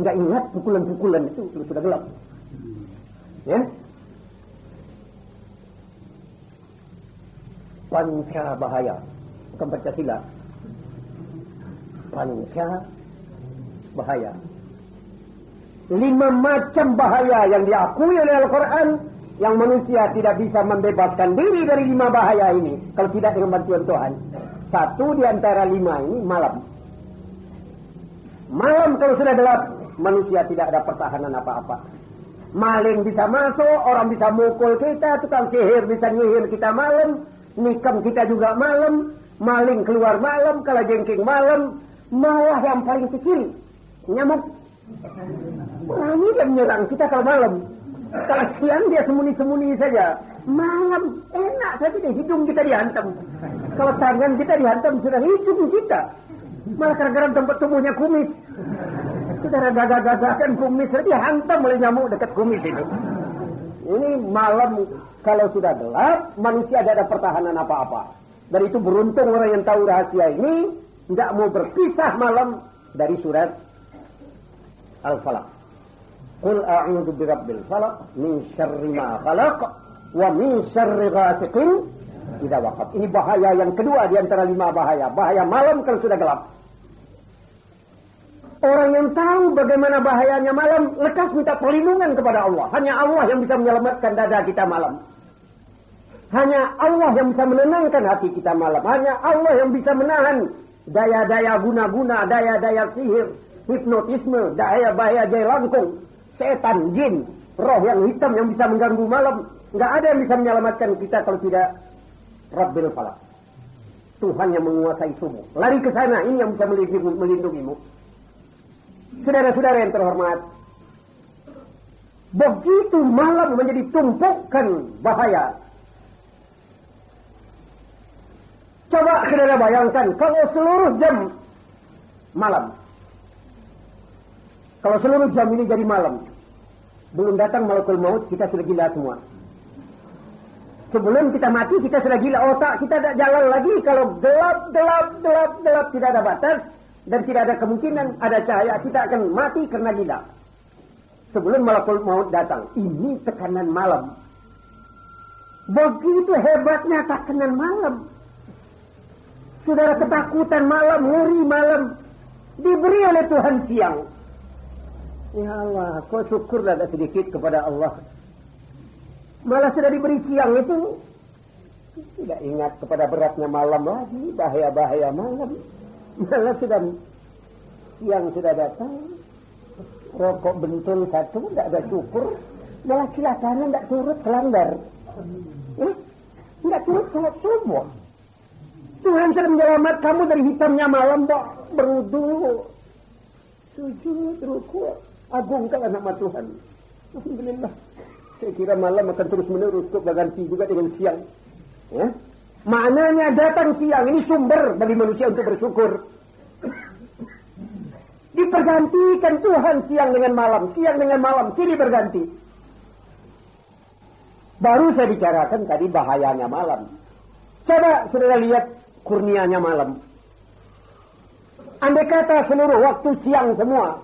nggak ingat pukulan-pukulan itu kalau sudah gelap. Ya. Panca bahaya, bukan Pancasila. Panca bahaya. 5 macam bahaya yang diakui oleh Al-Quran, yang manusia tidak bisa membebaskan diri dari 5 bahaya ini kalau tidak dengan bantuan Tuhan. 1 di antara 5 ini malam. Malam kalau sudah gelap, manusia tidak ada pertahanan apa-apa. Maling bisa masuk, orang bisa mukul kita, tukang sihir bisa nyihir kita malam, nikam kita juga malam, maling keluar malam, kalajengking malam, malah yang paling kecil, nyamuk. Berani dia menyerang kita kalau malam. Kalau siang dia sembunyi-sembunyi saja. Malam enak saja deh, hidung kita dihantam. Kalau tangan kita dihantam sudah hidung kita. Malah kadang-kadang tempat tubuhnya kumis. Saudara gagah-gagahkan kumis saja hantam oleh nyamuk dekat kumis itu. Ini malam kalau sudah gelap, manusia tidak ada pertahanan apa-apa. Dari itu beruntung orang yang tahu rahasia ini, tidak mau berpisah malam dari surat Al-Falaq. Qul a'udzu birabbil falaq min syarri ma khalaq wa min syarri ghasiqin idza waqab. Ini bahaya yang kedua di antara 5 bahaya. Bahaya malam kalau sudah gelap. Orang yang tahu bagaimana bahayanya malam, lekas minta perlindungan kepada Allah. Hanya Allah yang bisa menyelamatkan dada kita malam. Hanya Allah yang bisa menenangkan hati kita malam. Hanya Allah yang bisa menahan daya-daya guna-guna, daya-daya sihir, hipnotisme, daya-bahaya jaya langkung, setan, jin, roh yang hitam yang bisa mengganggu malam. Nggak ada yang bisa menyelamatkan kita kalau tidak Rabbil Falaq. Tuhan yang menguasai subuh. Lari ke sana, ini yang bisa melindungimu. Saudara-saudara yang terhormat, begitu malam menjadi tumpukan bahaya. Coba saudara bayangkan kalau seluruh jam malam, kalau seluruh jam ini jadi malam, belum datang malakul maut, kita sudah gila semua. Sebelum kita mati, kita sudah gila, otak kita tidak jalan lagi. Kalau gelap, tidak ada batas. Dan tidak ada kemungkinan ada cahaya, kita akan mati karena gila. Sebelum malakul maut datang. Ini tekanan malam. Begitu hebatnya tekanan malam. Saudara, ketakutan malam, ngeri malam, diberi oleh Tuhan siang. Ya Allah, kau syukurlah sedikit kepada Allah. Malah sudah diberi siang itu, tidak ingat kepada beratnya malam lagi, bahaya-bahaya malam. Malah sudah siang sudah datang, rokok bentul 1, tidak ada syukur, malah silakannya tidak turut kelanggar, tidak turut sholat subuh. Tuhan sudah menyelamat kamu dari hitamnya malam, berwudu, sujud, rukuk, agungkan nama Tuhan. Alhamdulillah. Saya kira malam akan terus menerus kok berganti juga dengan siang. Ya? Maknanya datang siang ini sumber bagi manusia untuk bersyukur. Dipergantikan Tuhan siang dengan malam, siang dengan malam, silih berganti. Baru saya bicarakan tadi bahayanya malam. Coba saudara lihat kurnianya malam. Andai kata seluruh waktu siang semua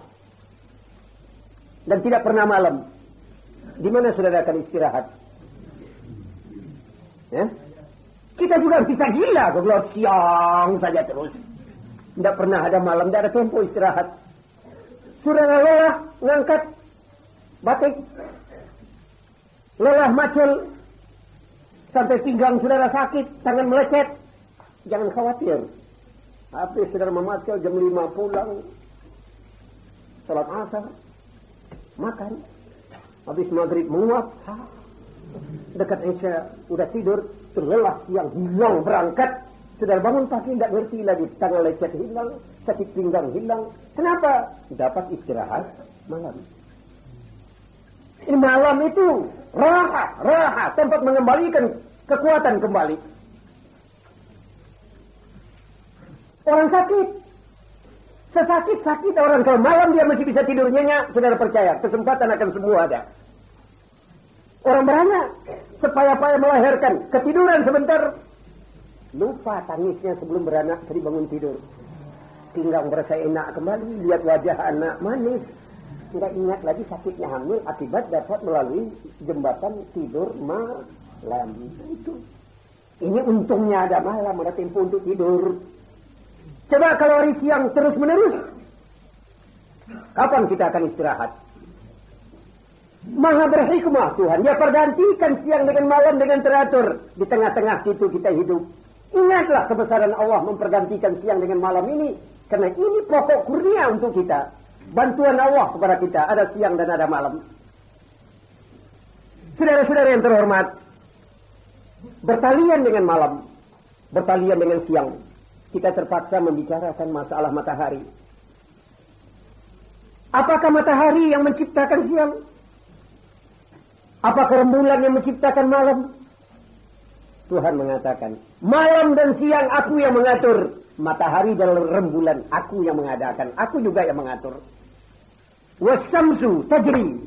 dan tidak pernah malam, di mana saudara akan istirahat? Ya? Kita juga bisa gila kalau siang saja terus. Tidak pernah ada malam, tidak ada tempo istirahat. Saudara lelah ngangkat batik, lelah macul, sampai pinggang saudara sakit, tangan melecet. Jangan khawatir. Habis saudara memacul jam 5 pulang, salat asar, makan. Habis maghrib menguap, dekat Isya udah tidur, terlelah siang, hilang berangkat. Saudara bangun pagi tidak ngerti lagi, tangan lecet hilang, sakit pinggang hilang. Kenapa? Dapat istirahat malam. Ini malam itu raha, tempat mengembalikan kekuatan kembali. Orang sakit, sesakit-sakit orang, kalau malam dia masih bisa tidur nyenyak, saudara percaya, kesempatan akan semua ada. Orang beranak, sepaya-paya melahirkan, ketiduran sebentar, lupa tangisnya sebelum beranak, tadi bangun tidur. Pinggang berasa enak kembali, lihat wajah anak manis. Tidak ingat lagi sakitnya hamil, akibat dapat melalui jembatan tidur malam. Itu. Ini untungnya ada malam, ada tempo untuk tidur. Coba kalau hari siang terus menerus, kapan kita akan istirahat? Maha berhikmah Tuhan. Dia pergantikan siang dengan malam dengan teratur. Di tengah-tengah situ kita hidup. Ingatlah kebesaran Allah mempergantikan siang dengan malam ini. Karena ini pokok kurnia untuk kita. Bantuan Allah kepada kita. Ada siang dan ada malam. Saudara-saudara yang terhormat. Bertalian dengan malam. Bertalian dengan siang. Kita terpaksa membicarakan masalah matahari. Apakah matahari yang menciptakan siang? Apakah rembulan yang menciptakan malam? Tuhan mengatakan, malam dan siang aku yang mengatur. Matahari dan rembulan aku yang mengadakan. Aku juga yang mengatur. Wasyamsu tajri.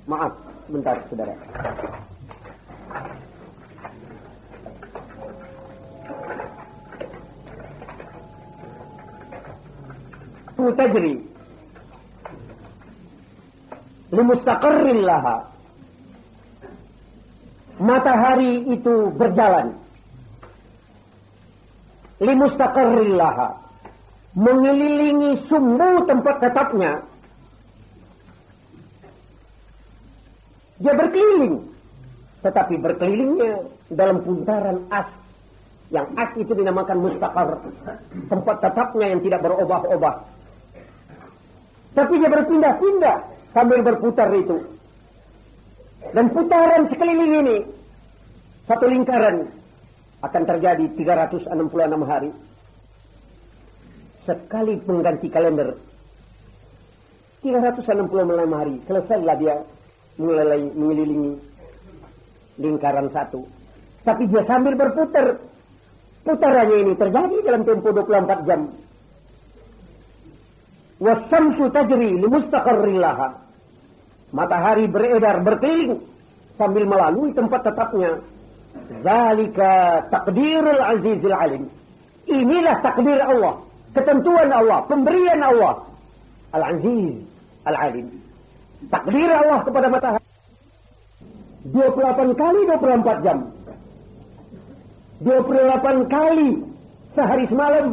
Maaf, bentar saudara. Tajri. limustaqarrin laha. Matahari itu berjalan. Limustaqarrin laha. Mengelilingi sumbu tempat tetapnya. Dia berkeliling. Tetapi berkelilingnya dalam puntaran as. Yang as itu dinamakan mustaqar. Tempat tetapnya yang tidak berubah-ubah. Tapi dia berpindah-pindah sambil berputar itu. Dan putaran sekeliling ini, satu lingkaran, akan terjadi 366 hari. Sekali mengganti kalender, 366 hari, selesailah dia mulai mengelilingi lingkaran satu. Tapi dia sambil berputar. Putarannya ini terjadi dalam tempo 24 jam. Wasyamsu tajri limustaqarrin laha. Matahari beredar berkeliling sambil melalui tempat tetapnya. Zalika takdirul azizil alim. Inilah takdir Allah, ketentuan Allah, pemberian Allah. Al-Aziz, Al-Alim. Takdir Allah kepada matahari 28 kali 24 jam. 28 kali sehari semalam.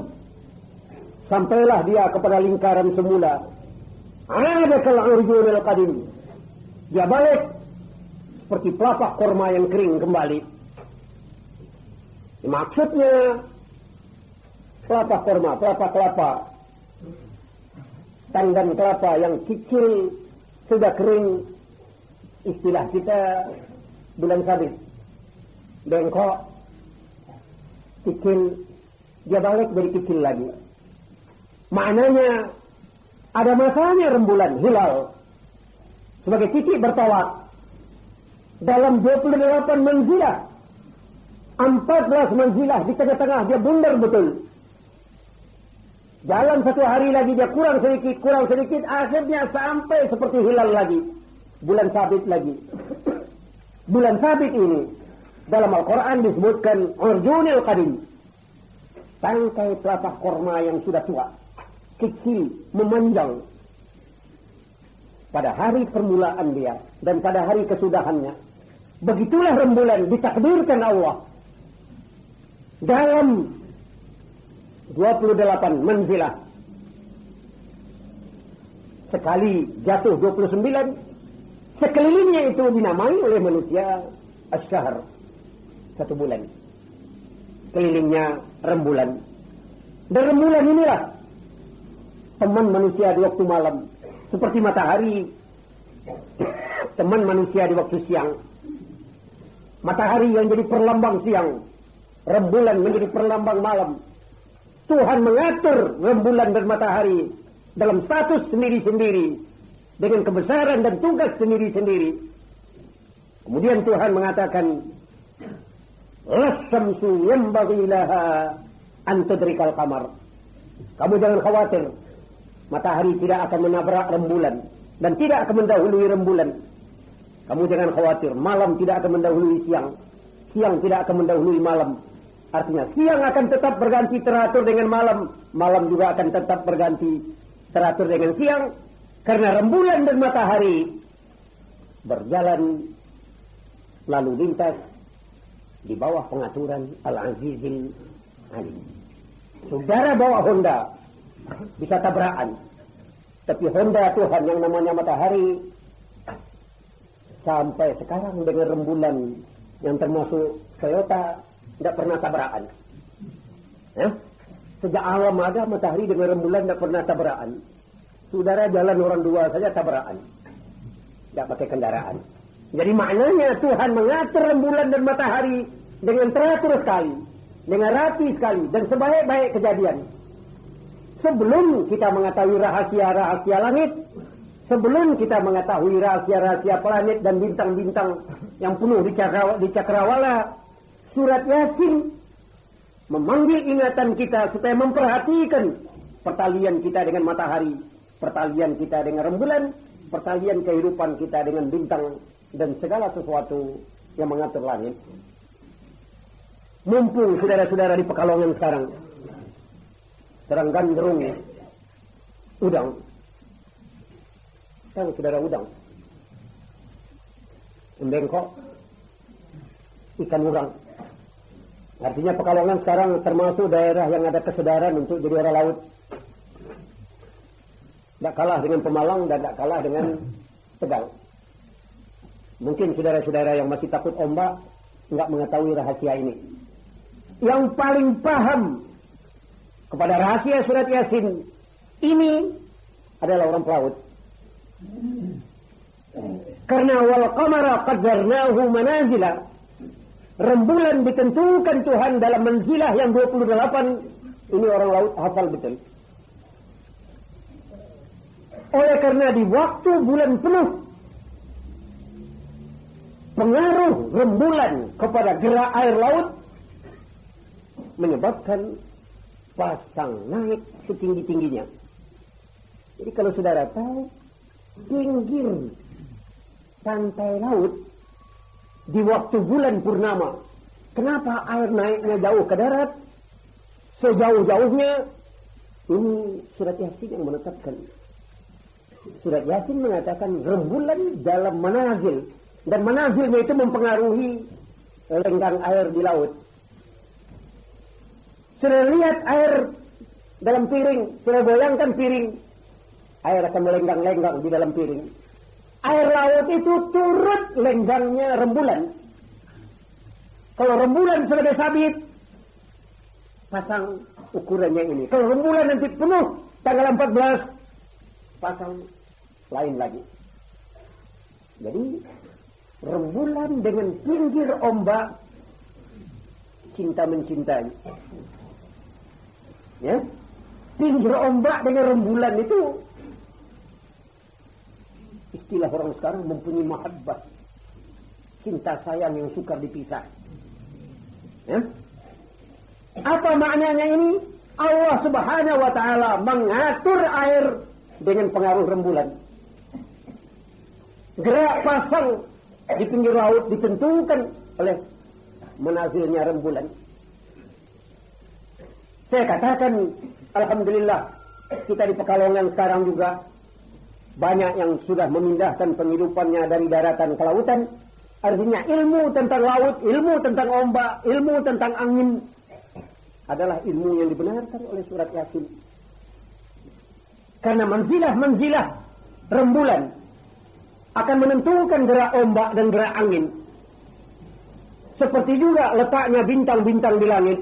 Sampailah dia kepada lingkaran semula. Ada kal-urjunil qadim. Dia balik seperti pelapak korma yang kering kembali. Maksudnya pelapak korma, pelapak kelapa, tandan kelapa yang kecil sudah kering. Istilah kita bulan sabit, bengkok, kecil, dia balik dari kecil lagi. Maknanya ada masanya rembulan, hilal, sebagai titik bertolak dalam 28 manzilah, 14 manzilah di tengah-tengah dia bundar betul. Jalan satu hari lagi dia kurang sedikit, akhirnya sampai seperti hilal lagi, bulan sabit lagi. Bulan sabit ini dalam Al-Quran disebutkan urjunil qadim, tangkai telapak korma yang sudah tua, kecil, memanjang. Pada hari permulaan dia dan pada hari kesudahannya. Begitulah rembulan ditakdirkan Allah dalam 28 manzilah. Sekali jatuh 29, sekelilingnya itu dinamai oleh manusia asy-syahr, 1 bulan. Kelilingnya rembulan. Dan rembulan inilah teman manusia di waktu malam. Seperti matahari, teman manusia di waktu siang. Matahari yang jadi perlambang siang, rembulan menjadi perlambang malam. Tuhan mengatur rembulan dan matahari dalam status sendiri-sendiri, dengan kebesaran dan tugas sendiri-sendiri. Kemudian Tuhan mengatakan, "Las-syamsu yanbaghi laha an tudrikal qamar." Kamu jangan khawatir, matahari tidak akan menabrak rembulan dan tidak akan mendahului rembulan. Kamu jangan khawatir, malam tidak akan mendahului siang, siang tidak akan mendahului malam. Artinya siang akan tetap berganti teratur dengan malam, malam juga akan tetap berganti teratur dengan siang, karena rembulan dan matahari berjalan lalu lintas di bawah pengaturan Al-Azizil Alim. Saudara bawa Honda bisa tabrakan, tapi Honda Tuhan yang namanya matahari sampai sekarang dengan rembulan yang termasuk Toyota tidak pernah tabrakan. Ya? Sejak alam ada matahari dengan rembulan tidak pernah tabrakan. Saudara jalan orang dua saja tabrakan, tidak pakai kendaraan. Jadi maknanya Tuhan mengatur rembulan dan matahari dengan teratur sekali, dengan rapi sekali, dan sebaik-baik kejadian. Sebelum kita mengetahui rahasia-rahasia langit, sebelum kita mengetahui rahasia-rahasia planet dan bintang-bintang yang penuh di cakrawala, surat Yasin memanggil ingatan kita supaya memperhatikan pertalian kita dengan matahari, pertalian kita dengan rembulan, pertalian kehidupan kita dengan bintang dan segala sesuatu yang mengatur langit. Mumpung saudara-saudara di Pekalongan sekarang sedang gandrung udang. Tahu saudara udang? bengkok, ikan urang. Artinya Pekalongan sekarang termasuk daerah yang ada kesadaran untuk jadi orang laut. Tidak kalah dengan Pemalang dan tidak kalah dengan Tegal. Mungkin saudara-saudara yang masih takut ombak nggak mengetahui rahasia ini. Yang paling paham kepada rahasia surat Yasin ini adalah orang pelaut. Karena wal qamara qaddarnahu manazila, rembulan ditentukan Tuhan dalam manzilah yang 28. Ini orang laut hafal betul. Oleh karena di waktu bulan penuh, pengaruh rembulan kepada gerak air laut menyebabkan pasang naik setinggi-tingginya. Jadi kalau saudara tahu, pinggir pantai laut di waktu bulan purnama, kenapa air naiknya jauh ke darat? Sejauh-jauhnya, ini surat Yasin yang menetapkan. Surat Yasin mengatakan rembulan dalam manazil, dan manazilnya itu mempengaruhi lenggang air di laut. Sudah lihat air dalam piring, sudah bayangkan piring, air akan melenggang-lenggang di dalam piring. Air laut itu turut lenggangnya rembulan. Kalau rembulan sudah sabit, pasang ukurannya ini. Kalau rembulan nanti penuh tanggal 14, pasang lain lagi. Jadi rembulan dengan pinggir ombak cinta mencintai. Ya, pinggir ombak dengan rembulan itu istilah orang sekarang mempunyai mahabbah, cinta sayang yang sukar dipisah. Ya? Apa maknanya ini? Allah Subhanahu wa Ta'ala mengatur air dengan pengaruh rembulan. Gerak pasang di pinggir laut ditentukan oleh menazilnya rembulan. Saya katakan, alhamdulillah, kita di Pekalongan sekarang juga banyak yang sudah memindahkan penghidupannya dari daratan ke lautan. Artinya ilmu tentang laut, ilmu tentang ombak, ilmu tentang angin adalah ilmu yang dibenarkan oleh surat Yasin. Karena manzilah-manzilah rembulan akan menentukan gerak ombak dan gerak angin. Seperti juga letaknya bintang-bintang di langit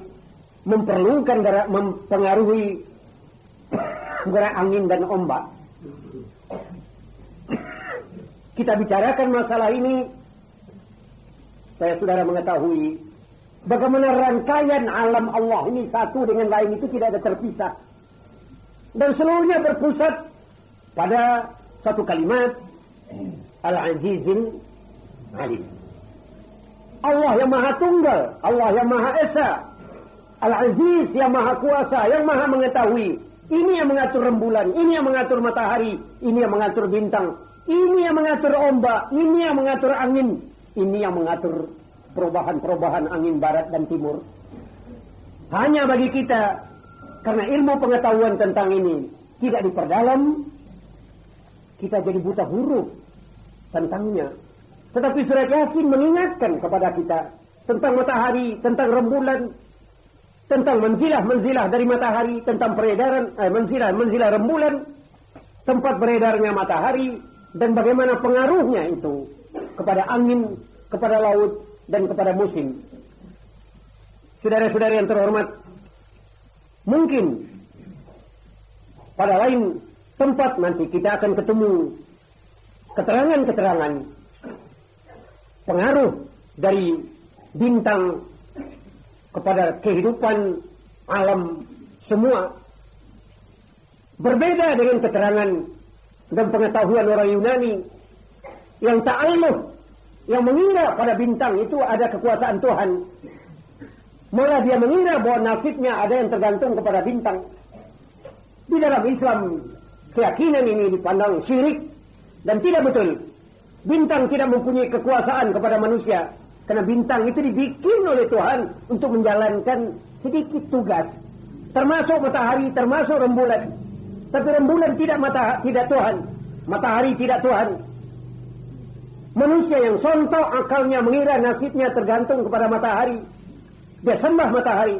memperlukan gerak, mempengaruhi gerak angin dan ombak. Kita bicarakan masalah ini, saya saudara mengetahui bagaimana rangkaian alam Allah ini satu dengan lain itu tidak ada terpisah. Dan seluruhnya berpusat pada satu kalimat, Al-Azizul Alim. Allah yang maha tunggal, Allah yang maha esa, Al-Aziz yang maha kuasa, yang maha mengetahui. Ini yang mengatur rembulan, ini yang mengatur matahari, ini yang mengatur bintang, ini yang mengatur ombak, ini yang mengatur angin, ini yang mengatur perubahan-perubahan angin barat dan timur. Hanya bagi kita, karena ilmu pengetahuan tentang ini tidak diperdalam, kita jadi buta huruf tentangnya. Tetapi surat Yasin mengingatkan kepada kita tentang matahari, tentang rembulan, tentang menzilah-menzilah dari matahari, tentang peredaran menzilah-menzilah rembulan, tempat beredarnya matahari, dan bagaimana pengaruhnya itu kepada angin, kepada laut, dan kepada musim. Saudara-saudara yang terhormat, mungkin pada lain tempat nanti kita akan ketemu keterangan-keterangan pengaruh dari bintang kepada kehidupan alam semua. Berbeda dengan keterangan dan pengetahuan orang Yunani yang ta'alluh, yang mengira pada bintang itu ada kekuasaan Tuhan. Malah dia mengira bahwa nasibnya ada yang tergantung kepada bintang. Di dalam Islam, keyakinan ini dipandang syirik dan tidak betul. Bintang tidak mempunyai kekuasaan kepada manusia, karena bintang itu dibikin oleh Tuhan untuk menjalankan sedikit tugas, termasuk matahari, termasuk rembulan. Tapi rembulan tidak Tuhan, matahari tidak Tuhan. Manusia yang sontok akalnya mengira nasibnya tergantung kepada matahari. Dia sembah matahari.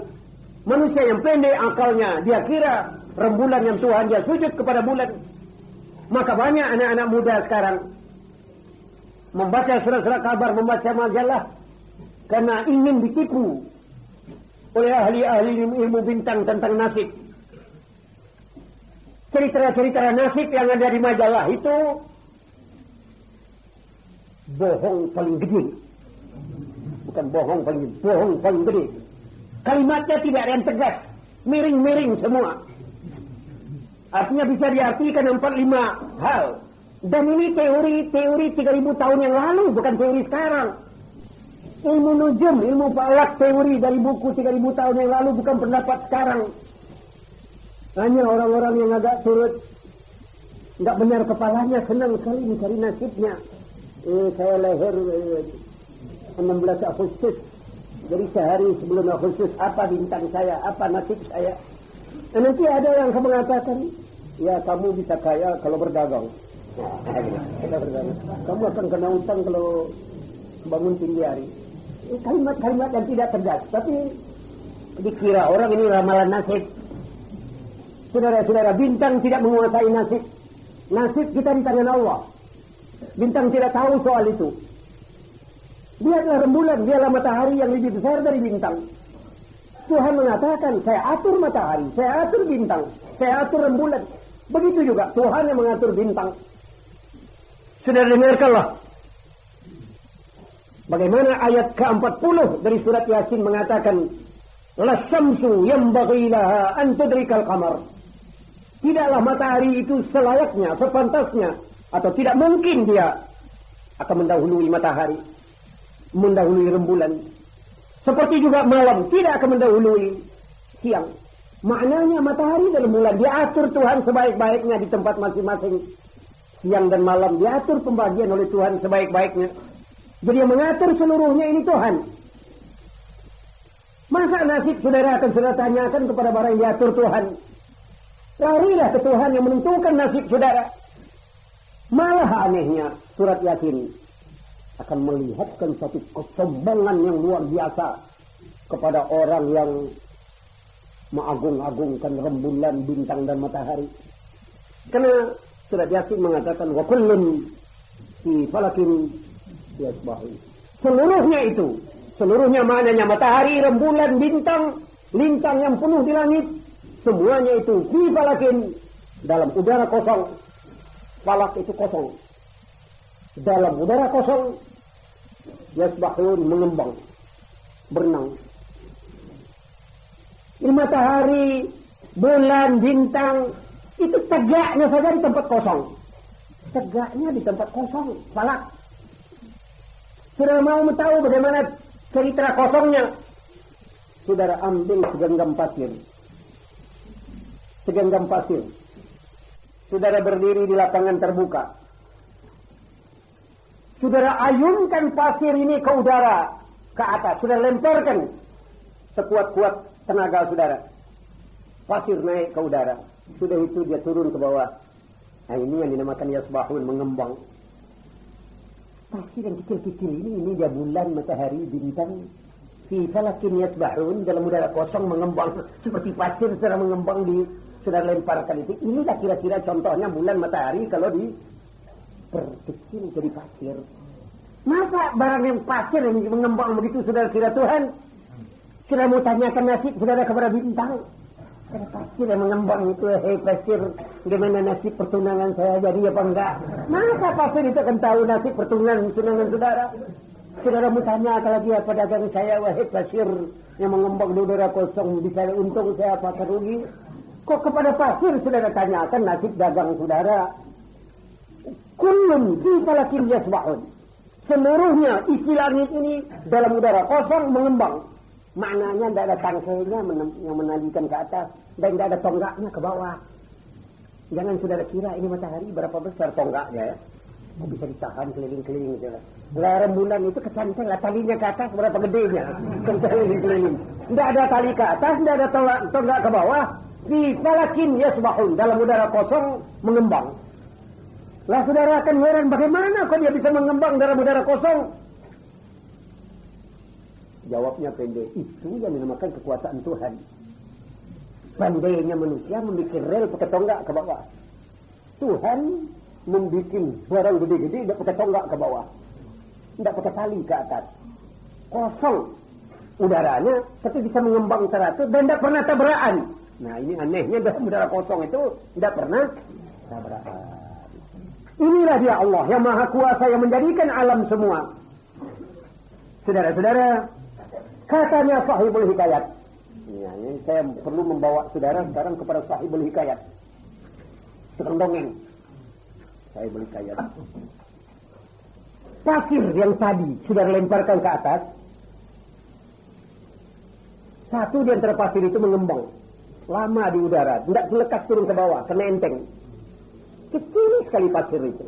Manusia yang pendek akalnya, dia kira rembulan yang Tuhan, dia sujud kepada bulan. Maka banyak anak-anak muda sekarang membaca surat-surat kabar, membaca majalah karena ingin ditipu oleh ahli-ahli ilmu bintang tentang nasib. Cerita-cerita nasib yang ada di majalah itu bohong paling gede. Bukan bohong paling gede, bohong paling gede. Kalimatnya tidak ada yang tegas, miring-miring semua. Artinya bisa diartikan 4-5 hal. Dan ini teori 3000 tahun yang lalu, bukan teori sekarang. Ilmu nujum, ilmu falak, teori dari buku 3000 tahun yang lalu, bukan pendapat sekarang. Hanya orang-orang yang agak turut nggak benar kepalanya senang sekali mencari nasibnya. Saya lahir 16 Agustus. Jadi sehari sebelum Agustus, apa bintang saya, apa nasib saya. Dan nanti ada yang mengatakan, ya kamu bisa kaya kalau berdagang. Kamu akan kena utang kalau bangun tinggi hari. Kalimat-kalimat yang tidak tegas, tapi dikira orang ini ramalan nasib. Saudara-saudara, bintang tidak menguasai nasib. Nasib kita di tangan Allah. Bintang tidak tahu soal itu. Lihatlah rembulan, dialah matahari yang lebih besar dari bintang. Tuhan mengatakan, saya atur matahari, saya atur bintang, saya atur rembulan. Begitu juga Tuhan yang mengatur bintang. Sudah dengarkanlah bagaimana ayat ke-40 dari surat Yasin mengatakan, la syamsu yanbaghi laha an tudrikal qamar. Tidaklah matahari itu selayaknya, sepantasnya, atau tidak mungkin dia akan mendahului matahari, mendahului rembulan. Seperti juga malam tidak akan mendahului siang. Maknanya matahari dan rembulan diatur Tuhan sebaik-baiknya di tempat masing-masing. Siang dan malam diatur pembagian oleh Tuhan sebaik-baiknya. Jadi yang mengatur seluruhnya ini Tuhan. Masa nasib saudara akan saudara tanyakan kepada barang yang diatur Tuhan? Larilah ke Tuhan yang menentukan nasib saudara. Malah anehnya surat Yasin akan melihatkan satu kesombongan yang luar biasa kepada orang yang mengagung-agungkan rembulan, bintang dan matahari. Karena surat Yasin mengatakan wa kullun fi falakin yasbahun. Seluruhnya maknanya matahari, rembulan, bintang, lintang yang penuh di langit, semuanya itu fi falakin, dalam udara kosong. Falak itu kosong. Dalam udara kosong, yasbahun, mengembang, berenang. Ini matahari, bulan, bintang, itu tegaknya saja di tempat kosong. Tegaknya di tempat kosong, falak. Sudah mau tahu bagaimana cerita kosongnya? Saudara ambil segenggam pasir. Segenggam pasir. Saudara berdiri di lapangan terbuka. Saudara ayunkan pasir ini ke udara, ke atas. Saudara lemparkan sekuat-kuat tenaga saudara. Pasir naik ke udara. Sudah itu dia turun ke bawah. Nah ini yang dinamakan yasbahun, mengembang. Pasir yang kecil-kecil ini dia bulan, matahari, bintang. Fi falakin yasbahun, dalam udara kosong mengembang. Seperti pasir saudara mengembang sudah lemparkan itu. Inilah kira-kira contohnya bulan, matahari kalau perkecil jadi pasir. Masa barang yang pasir yang mengembang begitu saudara kira Tuhan? Sudah mau tanyakan nasib saudara kepada bintang? Ada pasir yang mengembang itu, hei pasir, gimana nasib pertunangan saya jadi apa enggak? Masa pasir itu akan tahu nasib pertunangan saudara? Saudara mau tanya kalau dia pedagang saya, wahai pasir yang mengembang di udara kosong, bisa untung saya apa rugi? Kok kepada pasir saudara tanyakan nasib dagang saudara? Kullun fi falakin yasbahun. Seluruhnya isi langit ini dalam udara kosong mengembang. Maknanya tidak ada tangkainya yang menandikan ke atas dan tidak ada tonggaknya ke bawah. Jangan saudara kira ini matahari berapa besar tonggaknya ya. Oh, bisa ditahan keliling-keliling gitu. Lah rembulan itu kecanteng lah, talinya ke atas berapa gedenya. Keliling-keliling. Tidak ada tali ke atas, tidak ada tonggak ke bawah. Fi falakin yasbahun, dalam udara kosong mengembang. Lah saudara akan heran bagaimana kok dia bisa mengembang dalam udara kosong? Jawabnya pendek, itu yang dinamakan kekuasaan Tuhan. Pandainya manusia membuat rel pakai tonggak ke bawah. Tuhan membuat barang gede-gede tidak pakai tonggak ke bawah. Tidak pakai tali ke atas. Kosong udaranya, tapi bisa mengembang teratur dan tidak pernah tabrakan. Nah ini anehnya dalam udara kosong itu tidak pernah tabrakan. Inilah dia Allah yang maha kuasa yang menjadikan alam semua. Saudara-saudara, katanya Sahibul Hikayat. Ya, ini saya perlu membawa saudara sekarang kepada Sahibul Hikayat. Tukang dongeng. Sahibul Hikayat. Pasir yang tadi sudah lemparkan ke atas. Satu di antara pasir itu mengembang. Lama di udara. Tidak selekas turun ke bawah. Kena enteng. Kecil sekali pasir itu.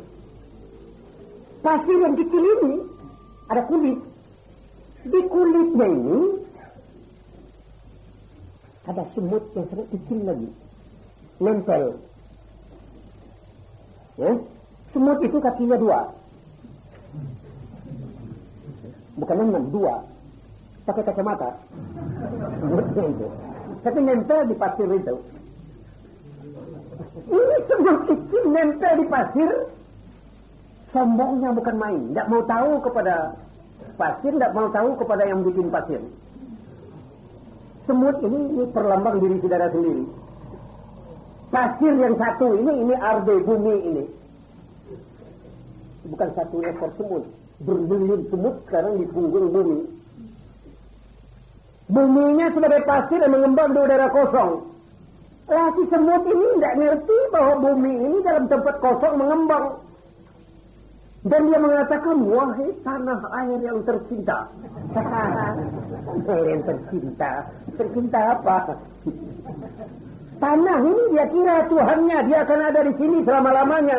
Pasir yang kecil ini ada kulit. Di kulitnya ini ada semut yang sangat kecil lagi. Nempel. Ya? Semut itu kakinya 2. Bukan 6, 2. Pakai kacamata. Semutnya itu. Tapi nempel di pasir itu. Ini semut kecil nempel di pasir. Sombongnya bukan main. Tidak mau tahu kepada pasir, tidak mau tahu kepada yang bikin pasir. Semut ini perlambang diri saudara sendiri. Pasir yang satu ini arde bumi ini. Bukan satu ekor semut. Berbilion semut sekarang di punggung bumi. Buminya sebagai pasir yang mengembang di udara kosong. Si semut ini tidak ngerti bahwa bumi ini dalam tempat kosong mengembang. Dan dia mengatakan, wahai tanah air yang tercinta. Air yang tercinta. Tercinta apa? Tanah ini dia kira Tuhannya. Dia akan ada di sini selama-lamanya.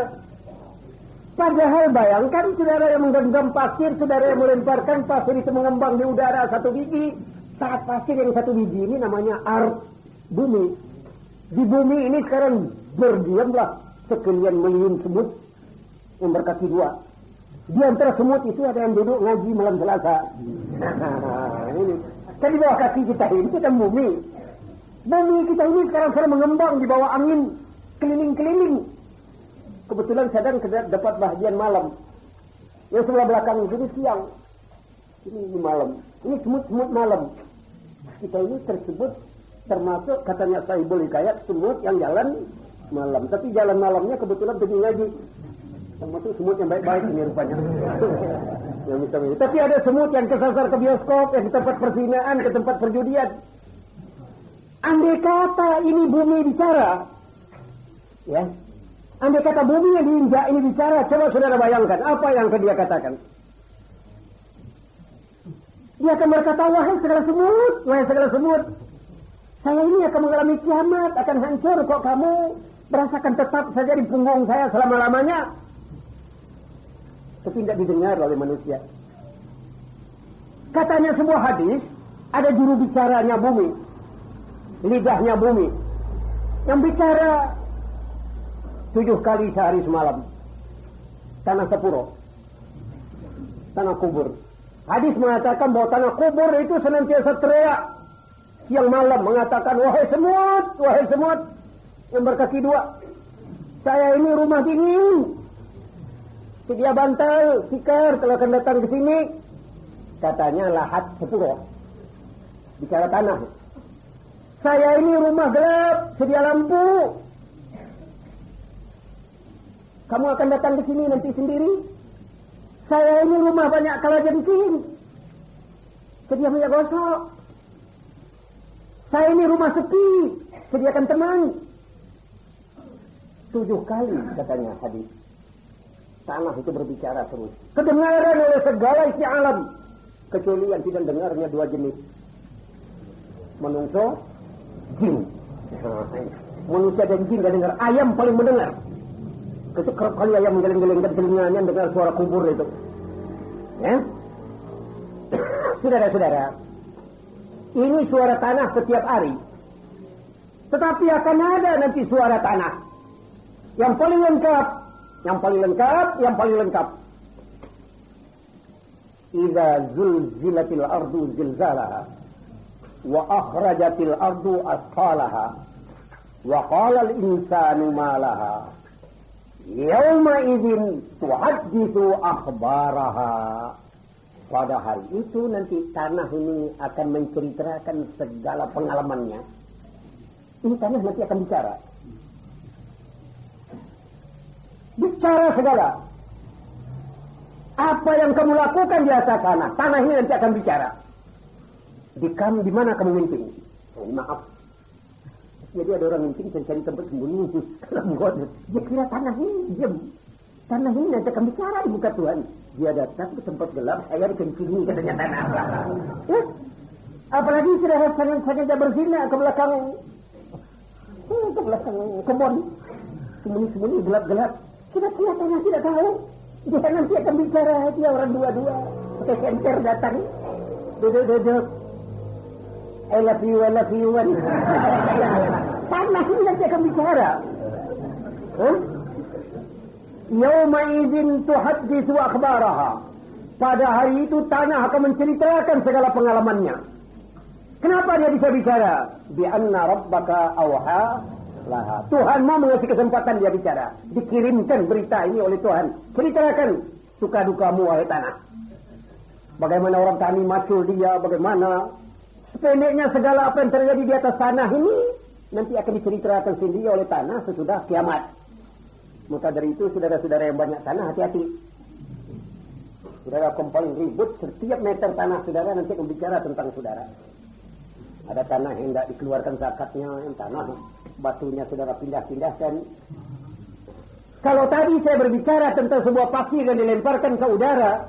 Padahal bayangkan saudara yang menggenggam pasir, saudara yang melemparkan pasir itu mengembang di udara satu biji. Saat pasir yang satu biji ini namanya bumi. Di bumi ini sekarang berdiamlah sekian miliun semut yang berkaki 2. Di antara semut itu ada yang duduk ngaji malam Selasa. Ini. Kan di bawah kaki kita ini kita bumi. Bumi kita ini sekarang sedang mengembang di bawah angin keliling-keliling. Kebetulan sedang dapat bahagian malam. Yang sebelah belakang ini siang. Ini malam. Ini semut-semut malam. Kita ini tersebut termasuk katanya Sahibul Hikayat semut yang jalan malam. Tapi jalan malamnya kebetulan pergi ngaji. Termasuk semut yang baik-baik ini rupanya. Yang bisa ini. Tapi ada semut yang kesasar ke bioskop, yang ke tempat perzinaan, ke tempat perjudian. Andai kata ini bumi bicara, ya. Andai kata bumi yang diinjak ini bicara, coba saudara bayangkan apa yang akan dia katakan. Dia akan berkata, wahai segala semut, saya ini akan mengalami kiamat, akan hancur kok kamu merasakan tetap saja di punggung saya selama-lamanya. Tapi tidak didengar oleh manusia. Katanya sebuah hadis, ada juru bicaranya bumi, lidahnya bumi, yang bicara 7 kali sehari semalam. Tanah sepuro, tanah kubur. Hadis mengatakan bahwa tanah kubur itu senantiasa teriak siang malam mengatakan, wahai semut yang berkaki 2, saya ini rumah dingin, sedia bantal, tikar kalau akan datang ke sini. Katanya lahat sepuro, bicara tanah. Saya ini rumah gelap, sedia lampu. Kamu akan datang ke sini nanti sendiri. Saya ini rumah banyak kalajengking, sedia minyak gosok. Saya ini rumah sepi, sediakan teman. 7 kali katanya hadis. Tanah itu berbicara terus. Kedengaran oleh segala isi alam. Kecuali yang tidak dengarnya 2 jenis. Manusia, jin. Manusia dan jin tidak dengar. Ayam paling mendengar. Itu kerap kali ayam menggeleng-gelengkan telinganya dengar suara kubur itu. Ya? Saudara-saudara, ini suara tanah setiap hari. Tetapi akan ada nanti suara tanah yang paling lengkap. Yang paling lengkap. Idza zulzilatil ardu zilzalaha wa akhrajatil ardu asqalaha wa qala al insanu ma laha yauma idzin tuhadditsu akhbaraha. Pada hari itu nanti tanah ini akan menceritakan segala pengalamannya. Ini tanah nanti akan bicara. Bicara segala. Apa yang kamu lakukan di atas tanah, tanah ini nanti akan bicara. Di mana kamu ngincing? Oh, maaf. Jadi ada orang ngincing cari tempat sembunyi. Dia kira tanah ini diam. Tanah ini nanti akan bicara di muka Tuhan. Dia datang ke tempat gelap, saya dikencingi katanya tanah. Apalagi sudah sangat berzina ke belakang kebun. Sembunyi gelap-gelap. Kita tanah tidak tahu. Dia nanti akan bicara, dia orang dua-dua. Pakai senter datang. Duduk. I love you. Tanah ini nanti akan bicara. Yauma idzin tuhadditsu akhbaraha. Pada hari itu tanah akan menceritakan segala pengalamannya. Kenapa dia bisa bicara? Bi anna rabbaka awha laha. Tuhan mau mengasih kesempatan dia bicara. Dikirimkan berita ini oleh Tuhan. Ceritakan suka dukamu wahai tanah. Bagaimana orang tani macul dia, bagaimana sependeknya segala apa yang terjadi di atas tanah ini nanti akan diceritakan sendiri oleh tanah sesudah kiamat. Maka dari itu saudara-saudara yang banyak tanah, hati-hati. Saudara paling ribut, setiap meter tanah saudara nanti akan bicara tentang saudara. Ada tanah yang tidak dikeluarkan zakatnya, yang tanah batunya saudara pindah-pindahkan. Kalau tadi saya berbicara tentang sebuah pasir yang dilemparkan ke udara,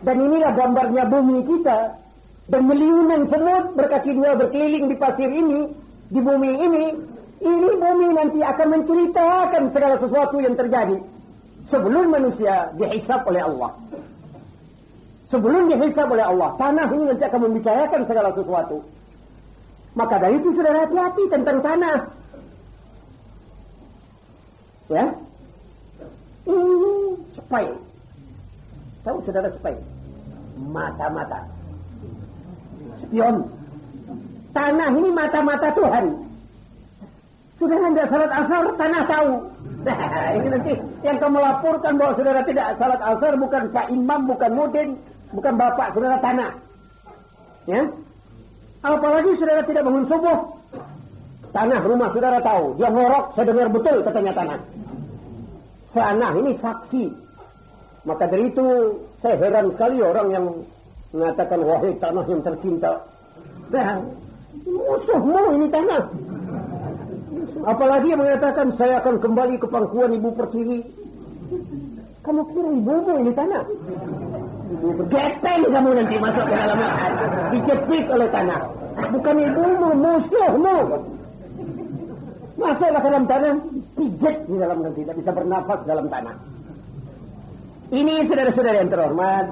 dan inilah gambarnya bumi kita, dan miliunan semut berkaki dua berkeliling di pasir ini, di bumi ini bumi nanti akan menceritakan segala sesuatu yang terjadi sebelum manusia dihisab oleh Allah. Sebelum dihisab oleh Allah, tanah ini nanti akan membicarakan segala sesuatu. Maka dari itu saudara hati-hati tentang tanah. Ya, ini spy. Tahu saudara spy? Mata-mata. Spion. Tanah ini mata-mata Tuhan. Saudara tidak salat asar, tanah tahu. Nah, ini nanti yang kamu laporkan bahwa saudara tidak salat asar, bukan Pak Imam, bukan Mudin, bukan bapak saudara tanah. Ya? Apalagi saudara tidak bangun subuh, tanah rumah saudara tahu. Dia ngorok, saya dengar betul katanya tanah. Tanah ini saksi. Maka dari itu saya heran sekali orang yang mengatakan wahai tanah yang tercinta. Nah, musuhmu ini tanah. Apalagi yang mengatakan saya akan kembali ke pangkuan Ibu Pertiwi. Kamu kira ibumu ini tanah? Ibu bergeteng kamu nanti masuk ke dalam dijepit oleh tanah. Bukan ibumu, musuhmu. Masuklah ke dalam tanah, pijat di dalam nanti, tidak bisa bernafas dalam tanah. Ini saudara-saudara yang terhormat,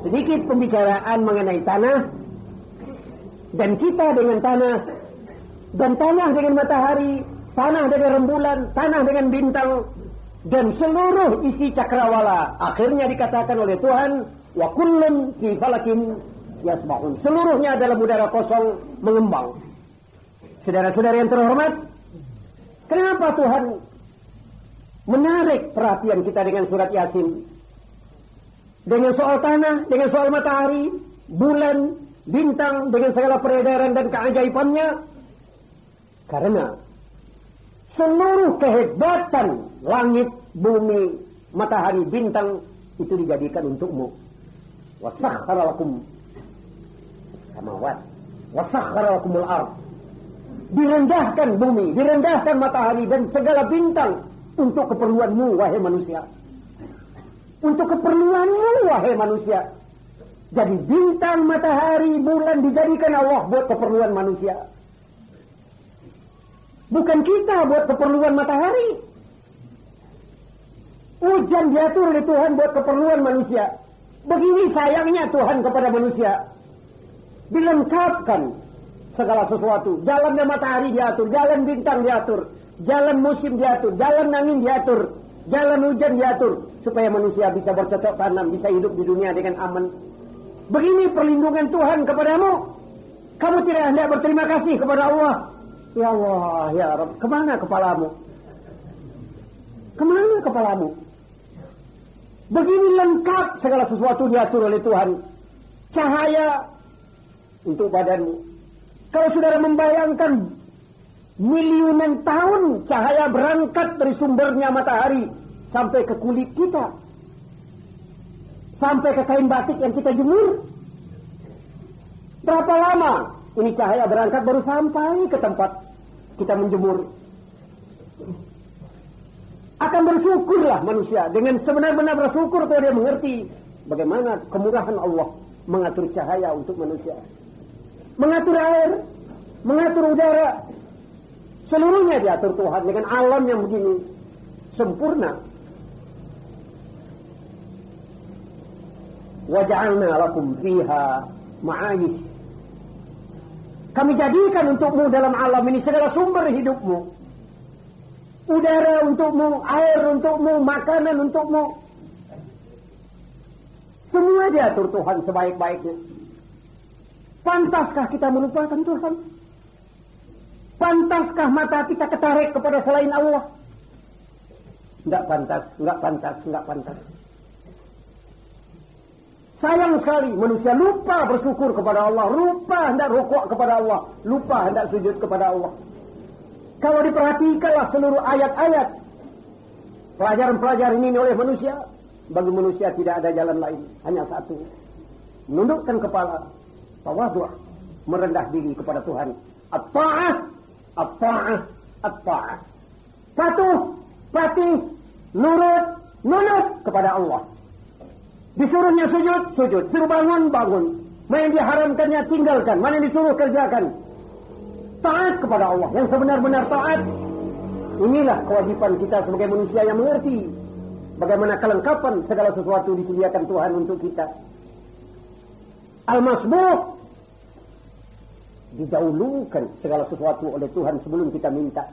sedikit pembicaraan mengenai tanah, dan kita dengan tanah, dan tanah dengan matahari, tanah dengan rembulan, tanah dengan bintang, dan seluruh isi cakrawala. Akhirnya dikatakan oleh Tuhan, wa kullun fi falakin yasbahun. Seluruhnya dalam udara kosong mengembang. Saudara-saudara yang terhormat, kenapa Tuhan menarik perhatian kita dengan surat Yasin? Dengan soal tanah, dengan soal matahari, bulan, bintang, dengan segala peredaran dan keajaibannya. Karena seluruh kehebatan langit, bumi, matahari, bintang itu dijadikan untukmu. Wasakhkhara lakum samawat, wasakhkhara lakumul ardh. Direndahkan bumi, direndahkan matahari dan segala bintang untuk keperluanmu wahai manusia. Untuk keperluanmu wahai manusia. Jadi bintang, matahari, bulan dijadikan Allah buat keperluan manusia. Bukan kita buat keperluan matahari. Hujan diatur oleh Tuhan buat keperluan manusia. Begini sayangnya Tuhan kepada manusia. Dilengkapkan segala sesuatu. Jalannya matahari diatur, jalan bintang diatur, jalan musim diatur, jalan angin diatur. Jalan hujan diatur supaya manusia bisa bercocok tanam, bisa hidup di dunia dengan aman. Begini perlindungan Tuhan kepadamu. Kamu tidak hendak berterima kasih kepada Allah. Ya Allah, ya Rabb, kemana kepalamu? Kemana kepalamu? Begini lengkap segala sesuatu diatur oleh Tuhan. Cahaya untuk badanmu. Kalau saudara membayangkan miliunan tahun cahaya berangkat dari sumbernya matahari sampai ke kulit kita, sampai ke kain batik yang kita jemur. Berapa lama ini cahaya berangkat baru sampai ke tempat kita menjemur? Akan bersyukurlah manusia. Dengan sebenar-benar bersyukur kalau dia mengerti bagaimana kemurahan Allah mengatur cahaya untuk manusia, mengatur air, mengatur udara. Seluruhnya diatur Tuhan dengan alam yang begini sempurna. Waja'alna lakum fiha ma'ayish. Kami jadikan untukmu dalam alam ini segala sumber hidupmu. Udara untukmu, air untukmu, makanan untukmu. Semua diatur Tuhan sebaik-baiknya. Pantaskah kita melupakan Tuhan? Pantaskah mata kita ketarik kepada selain Allah? Enggak pantas, enggak pantas, enggak pantas. Sayang sekali manusia lupa bersyukur kepada Allah, lupa hendak rukuk kepada Allah, lupa hendak sujud kepada Allah. Kalau diperhatikanlah seluruh ayat-ayat pelajaran-pelajaran ini oleh manusia, bagi manusia tidak ada jalan lain, hanya satu: menundukkan kepala, tawadhu', merendah diri kepada Tuhan. At-ta'ah, at-ta'ah, at-ta'ah. Patuh, patih, nurut kepada Allah. Disuruhnya sujud, sujud. Suruh bangun, bangun. Mana yang diharamkannya, tinggalkan. Mana yang disuruh, kerjakan. Taat kepada Allah. Yang sebenar-benar taat. Inilah kewajiban kita sebagai manusia yang mengerti bagaimana kelengkapan segala sesuatu disediakan Tuhan untuk kita. Al-masbuh, didahulukan segala sesuatu oleh Tuhan sebelum kita minta.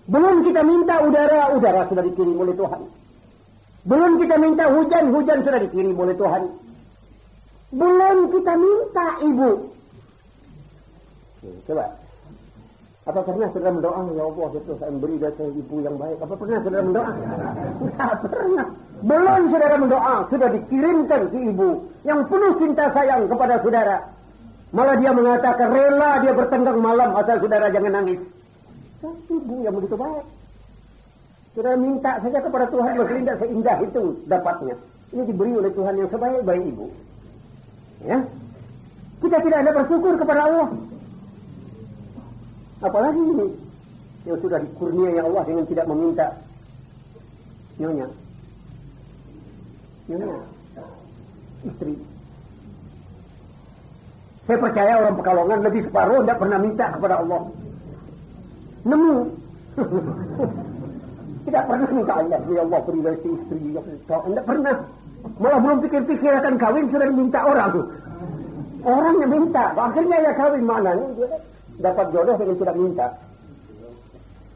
Belum kita minta udara, udara sudah dikirim oleh Tuhan. Belum kita minta hujan, hujan sudah dikirim oleh Tuhan. Belum kita minta ibu. Coba, apa pernah saudara mendoa, ya Allah, saya beri saya ibu yang baik? Apa pernah saudara mendoa? Tidak pernah. Belum saudara mendoa, sudah dikirimkan si ibu yang penuh cinta sayang kepada saudara. Malah dia mengatakan rela dia bertenggang malam asal saudara jangan nangis. Ibu yang begitu baik. Saudara minta saja kepada Tuhan, berkelindak seindah itu dapatnya. Ini diberi oleh Tuhan yang sebaik-baik ibu. Ya, kita tidak ada bersyukur kepada Allah. Apalagi ini yang sudah dikurniai Allah dengan tidak meminta. Nyonya, istri. Saya percaya orang Pekalongan lebih separuh tidak pernah minta kepada Allah. Nemu. Tidak pernah minta Allah, ya Allah berilah si istri. Tidak pernah. Malah belum pikir-pikir akan kawin sudah minta orang. Orang yang minta, akhirnya ya kawin mana nih? Dapat jodoh dengan tidak minta.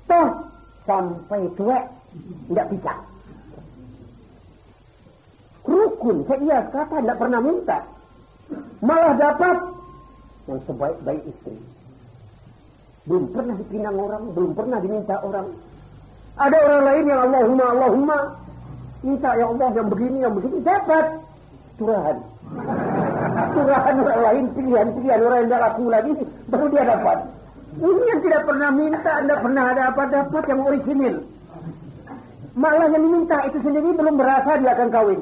Toh sampai tua tidak bisa. Rukun, saya kata tidak pernah minta. Malah dapat yang sebaik-baik istri. Belum pernah dipinang orang, belum pernah diminta orang. Ada orang lain yang Allahumma minta ya Allah yang begini dapat curahan orang lain, pilihan orang yang tidak laku lagi baru dia dapat. Ini yang tidak pernah minta, tidak pernah ada apa dapat yang orisinil. Malah yang diminta itu sendiri belum berasa dia akan kawin.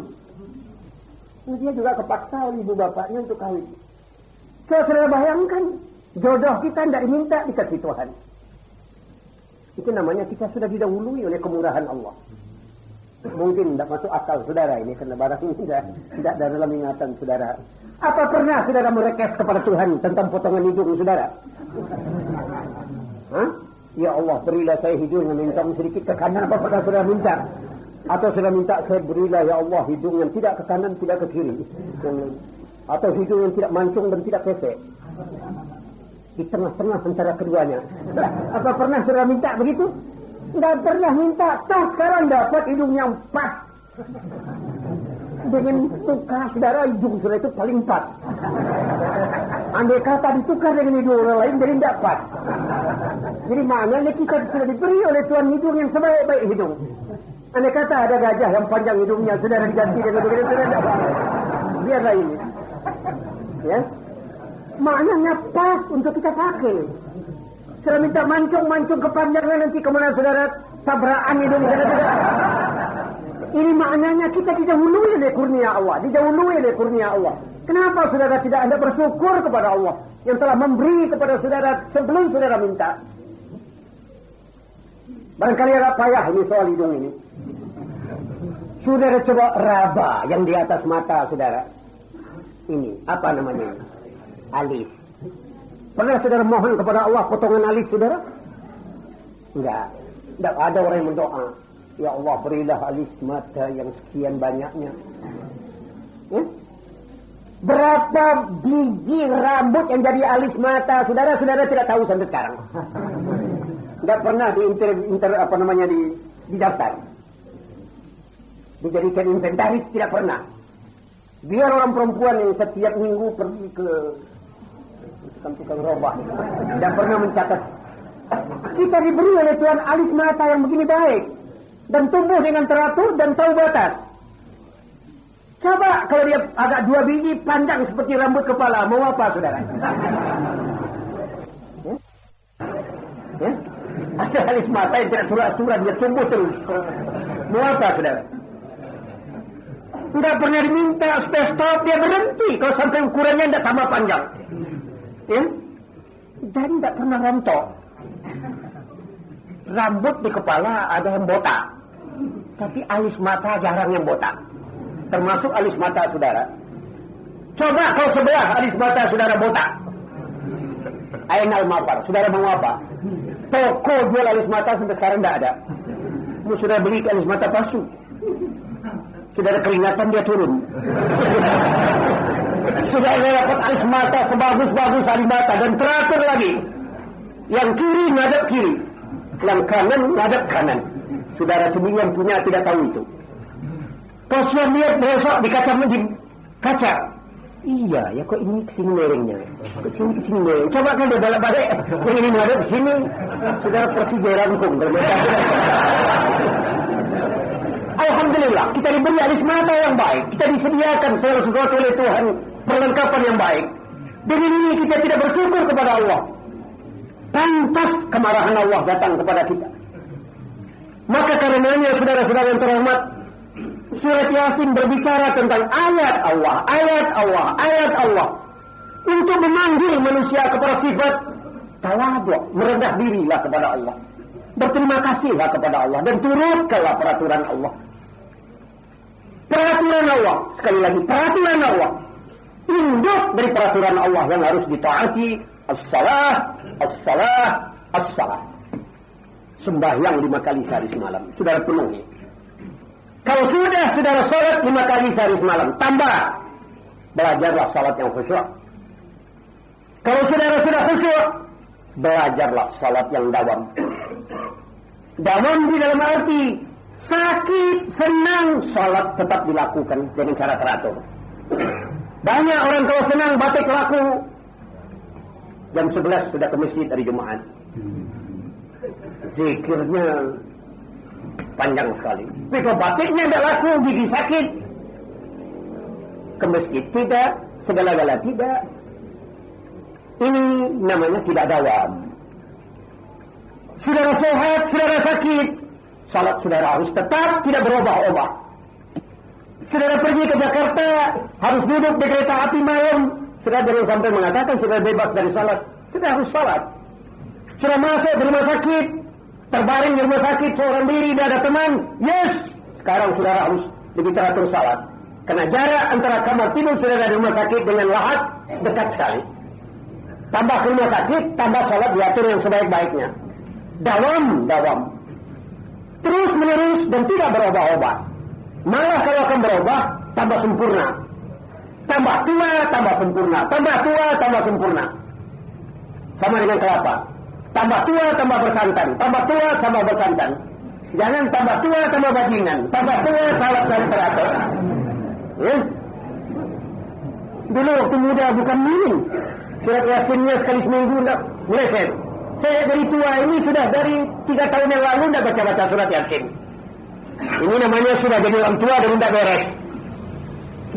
Dia juga kepaksa oleh ibu bapaknya untuk kawin. Saya sudah bayangkan jodoh kita tidak diminta, dikasih Tuhan. Itu namanya kita sudah didahului oleh kemurahan Allah. Mungkin tidak masuk akal saudara ini, karena barang ini tidak dalam ingatan saudara. Apa pernah saudara merequest kepada Tuhan tentang potongan hidung saudara? Hah? Ya Allah, berilah saya hidung yang mentong sedikit ke kanan. Apa pernah saudara minta? Atau saudara minta saya berilah ya Allah hidung yang tidak ke kanan, tidak ke kiri. Atau hidung yang tidak mancung dan tidak pesek. Di tengah-tengah antara keduanya. Apa pernah saudara minta begitu? Nggak pernah minta, toh sekarang dapat hidungnya 4. Dengan tukar saudara hidung saudara itu paling 4. Andai kata ditukar dengan hidung orang lain jadi tidak 4. Jadi maknanya kita sudah diberi oleh Tuhan hidung yang sebaik-baik hidung. Andai kata ada gajah yang panjang hidungnya saudara diganti dengan hidung saudara tidak apa. Biarlah ini. Ya. Maknanya pas untuk kita pakai. Sudah minta mancung kepanjangan nanti kemudian saudara tabrakan hidung saudara. Ini maknanya kita didahului oleh kurnia Allah, didahului oleh kurnia Allah. Kenapa saudara tidak Anda bersyukur kepada Allah yang telah memberi kepada saudara sebelum saudara minta? Barangkali agak payah ini soal hidung ini. Saudara coba raba yang di atas mata saudara. Ini, apa namanya ini? Alis. Pernah saudara mohon kepada Allah potongan alis saudara? Enggak. Tidak ada orang yang berdoa. Ya Allah berilah alis mata yang sekian banyaknya. Berapa biji rambut yang jadi alis mata saudara tidak tahu sampai sekarang. Tidak pernah didaftar. Dijadikan inventaris tidak pernah. Biar orang perempuan yang setiap minggu pergi ke tukang robah tidak pernah mencatat. Kita diberi oleh Tuhan alis mata yang begini baik dan tumbuh dengan teratur dan tahu batas. Coba kalau dia agak 2 biji panjang seperti rambut kepala, mau apa saudara? Ya? Ada alis mata yang tidak surat-surat, dia tumbuh terus. Mau apa saudara? Tidak pernah diminta supaya stop, dia berhenti kalau sampai ukurannya tidak sama panjang. Ya? Dan tidak pernah rontok. Rambut di kepala ada yang botak, tapi alis mata jarang yang botak. Termasuk alis mata saudara. Coba kalau sebelah alis mata saudara botak. Ainal mafar, saudara mau apa? Toko jual alis mata sampai sekarang tidak ada. Mau saudara beli alis mata palsu. Saudara keringatan dia turun. Saudara dapat alis mata sebagus-bagus alis mata dan teratur lagi. Yang kiri ngadep kiri, yang kanan ngadep kanan. Saudara sendiri yang punya tidak tahu itu. Kalau sudah lihat besok di kaca. Iya, ya kok ini kesini miringnya. Kesini miring. Coba kan dia balik-balik. Yang ini ngadep sini. Saudara persis jerangkung. Alhamdulillah, kita diberi alis mata yang baik. Kita disediakan segala sesuatu oleh Tuhan. Perlengkapan yang baik. Dengan ini kita tidak bersyukur kepada Allah. Pantas kemarahan Allah datang kepada kita. Maka karenanya saudara-saudara yang terhormat, surat Yasin berbicara tentang ayat Allah, ayat Allah, ayat Allah. Untuk memanggil manusia kepada sifat tawadhu, merendah dirilah kepada Allah. Berterima kasihlah kepada Allah dan turutkanlah peraturan Allah. Peraturan Allah, sekali lagi peraturan Allah. Induk dari peraturan Allah yang harus ditaati. As-salah, as-salah, as-salah. Sembahyang 5 kali sehari semalam. Saudara penuhi. Kalau sudah saudara salat 5 kali sehari semalam, tambah. Belajarlah salat yang khusyuk. Kalau saudara sudah khusyuk, belajarlah salat yang dawam. Dawam di dalam arti sakit, senang, salat tetap dilakukan dengan cara teratur. Banyak orang kalau senang batik laku. Jam 11 sudah ke masjid hari Jumat. Zikirnya panjang sekali. Tapi kalau batiknya tidak laku, gigi sakit. Ke masjid tidak, segala-gala tidak. Ini namanya tidak dawam. Saudara sehat, saudara sakit, salat saudara harus tetap tidak berubah-ubah. Saudara pergi ke Jakarta, harus duduk di kereta api malam. Saudara jangan sampai mengatakan saudara bebas dari salat. Saudara harus salat. Saudara masuk di rumah sakit, terbaring di rumah sakit seorang diri, tidak ada teman. Yes, sekarang saudara harus lebih teratur salat. Karena jarak antara kamar tidur saudara di rumah sakit dengan lahat dekat sekali. Tambah ke rumah sakit, tambah salat diatur yang sebaik-baiknya. Dawam. Terus menerus dan tidak berubah-ubah. Malah kalau akan berubah, tambah sempurna. Tambah tua, tambah sempurna. Tambah tua, tambah sempurna. Sama dengan kelapa. Tambah tua, tambah bersantan. Tambah tua, tambah bersantan. Jangan tambah tua, tambah bajingan. Tambah tua, salah dan teratur. Ya? Dulu waktu muda bukan minim. Surat Yasinnya sekali seminggu tidak meleset. Saya dari tua ini sudah dari 3 tahun yang lalu tidak baca-baca surat Yasin. Ini namanya sudah jadi orang tua dan tidak beres.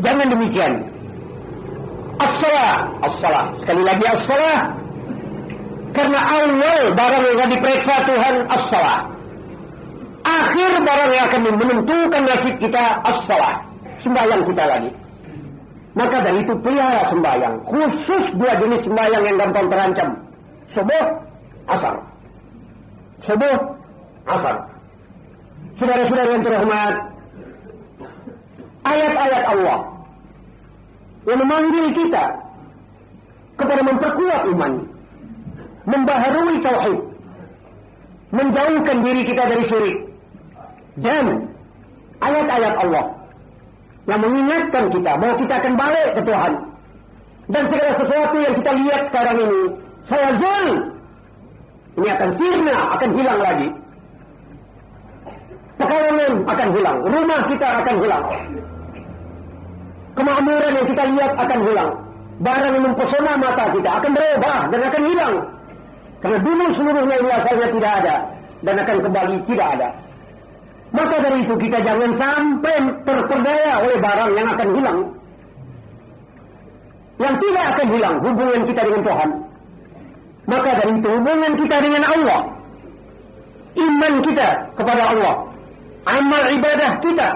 Jangan demikian. As-salah. As-salah. Sekali lagi as-salah. Karena awal barang yang akan diperiksa Tuhan as-salah. Akhir barang yang akan menentukan nasib kita as-salah. Sembahyang kita lagi. Maka dari itu pelihara sembahyang. Khusus 2 jenis sembahyang yang gampang terancam. Subuh, asar. Subuh, asar. Saudara-saudara yang terhormat, ayat-ayat Allah yang memanggil kita kepada memperkuat iman, membaharui tauhid, menjauhkan diri kita dari syirik, dan ayat-ayat Allah yang mengingatkan kita bahwa kita akan balik ke Tuhan, dan segala sesuatu yang kita lihat sekarang ini sayazul, ini akan sirna, akan hilang lagi. Pekalongan akan hilang, rumah kita akan hilang, kemakmuran yang kita lihat akan hilang, barang yang mempesona mata kita akan berubah dan akan hilang. Karena dulu seluruhnya ini asalnya tidak ada dan akan kembali tidak ada. Maka dari itu kita jangan sampai terperdaya oleh barang yang akan hilang. Yang tidak akan hilang hubungan kita dengan Tuhan. Maka dari itu hubungan kita dengan Allah, iman kita kepada Allah, amal ibadah kita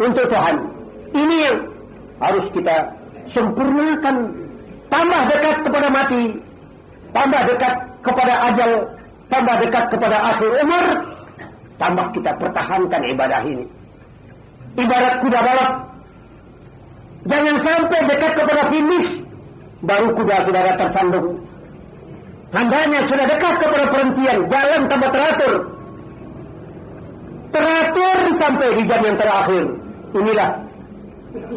untuk Tuhan, ini yang harus kita sempurnakan. Tambah dekat kepada mati, tambah dekat kepada ajal, tambah dekat kepada akhir umur, tambah kita pertahankan ibadah ini. Ibarat kuda balap, jangan sampai dekat kepada finish baru kuda saudara tersandung. Hendaknya sudah dekat kepada perhentian, jalan tambah teratur. Teratur sampai di jam yang terakhir. Inilah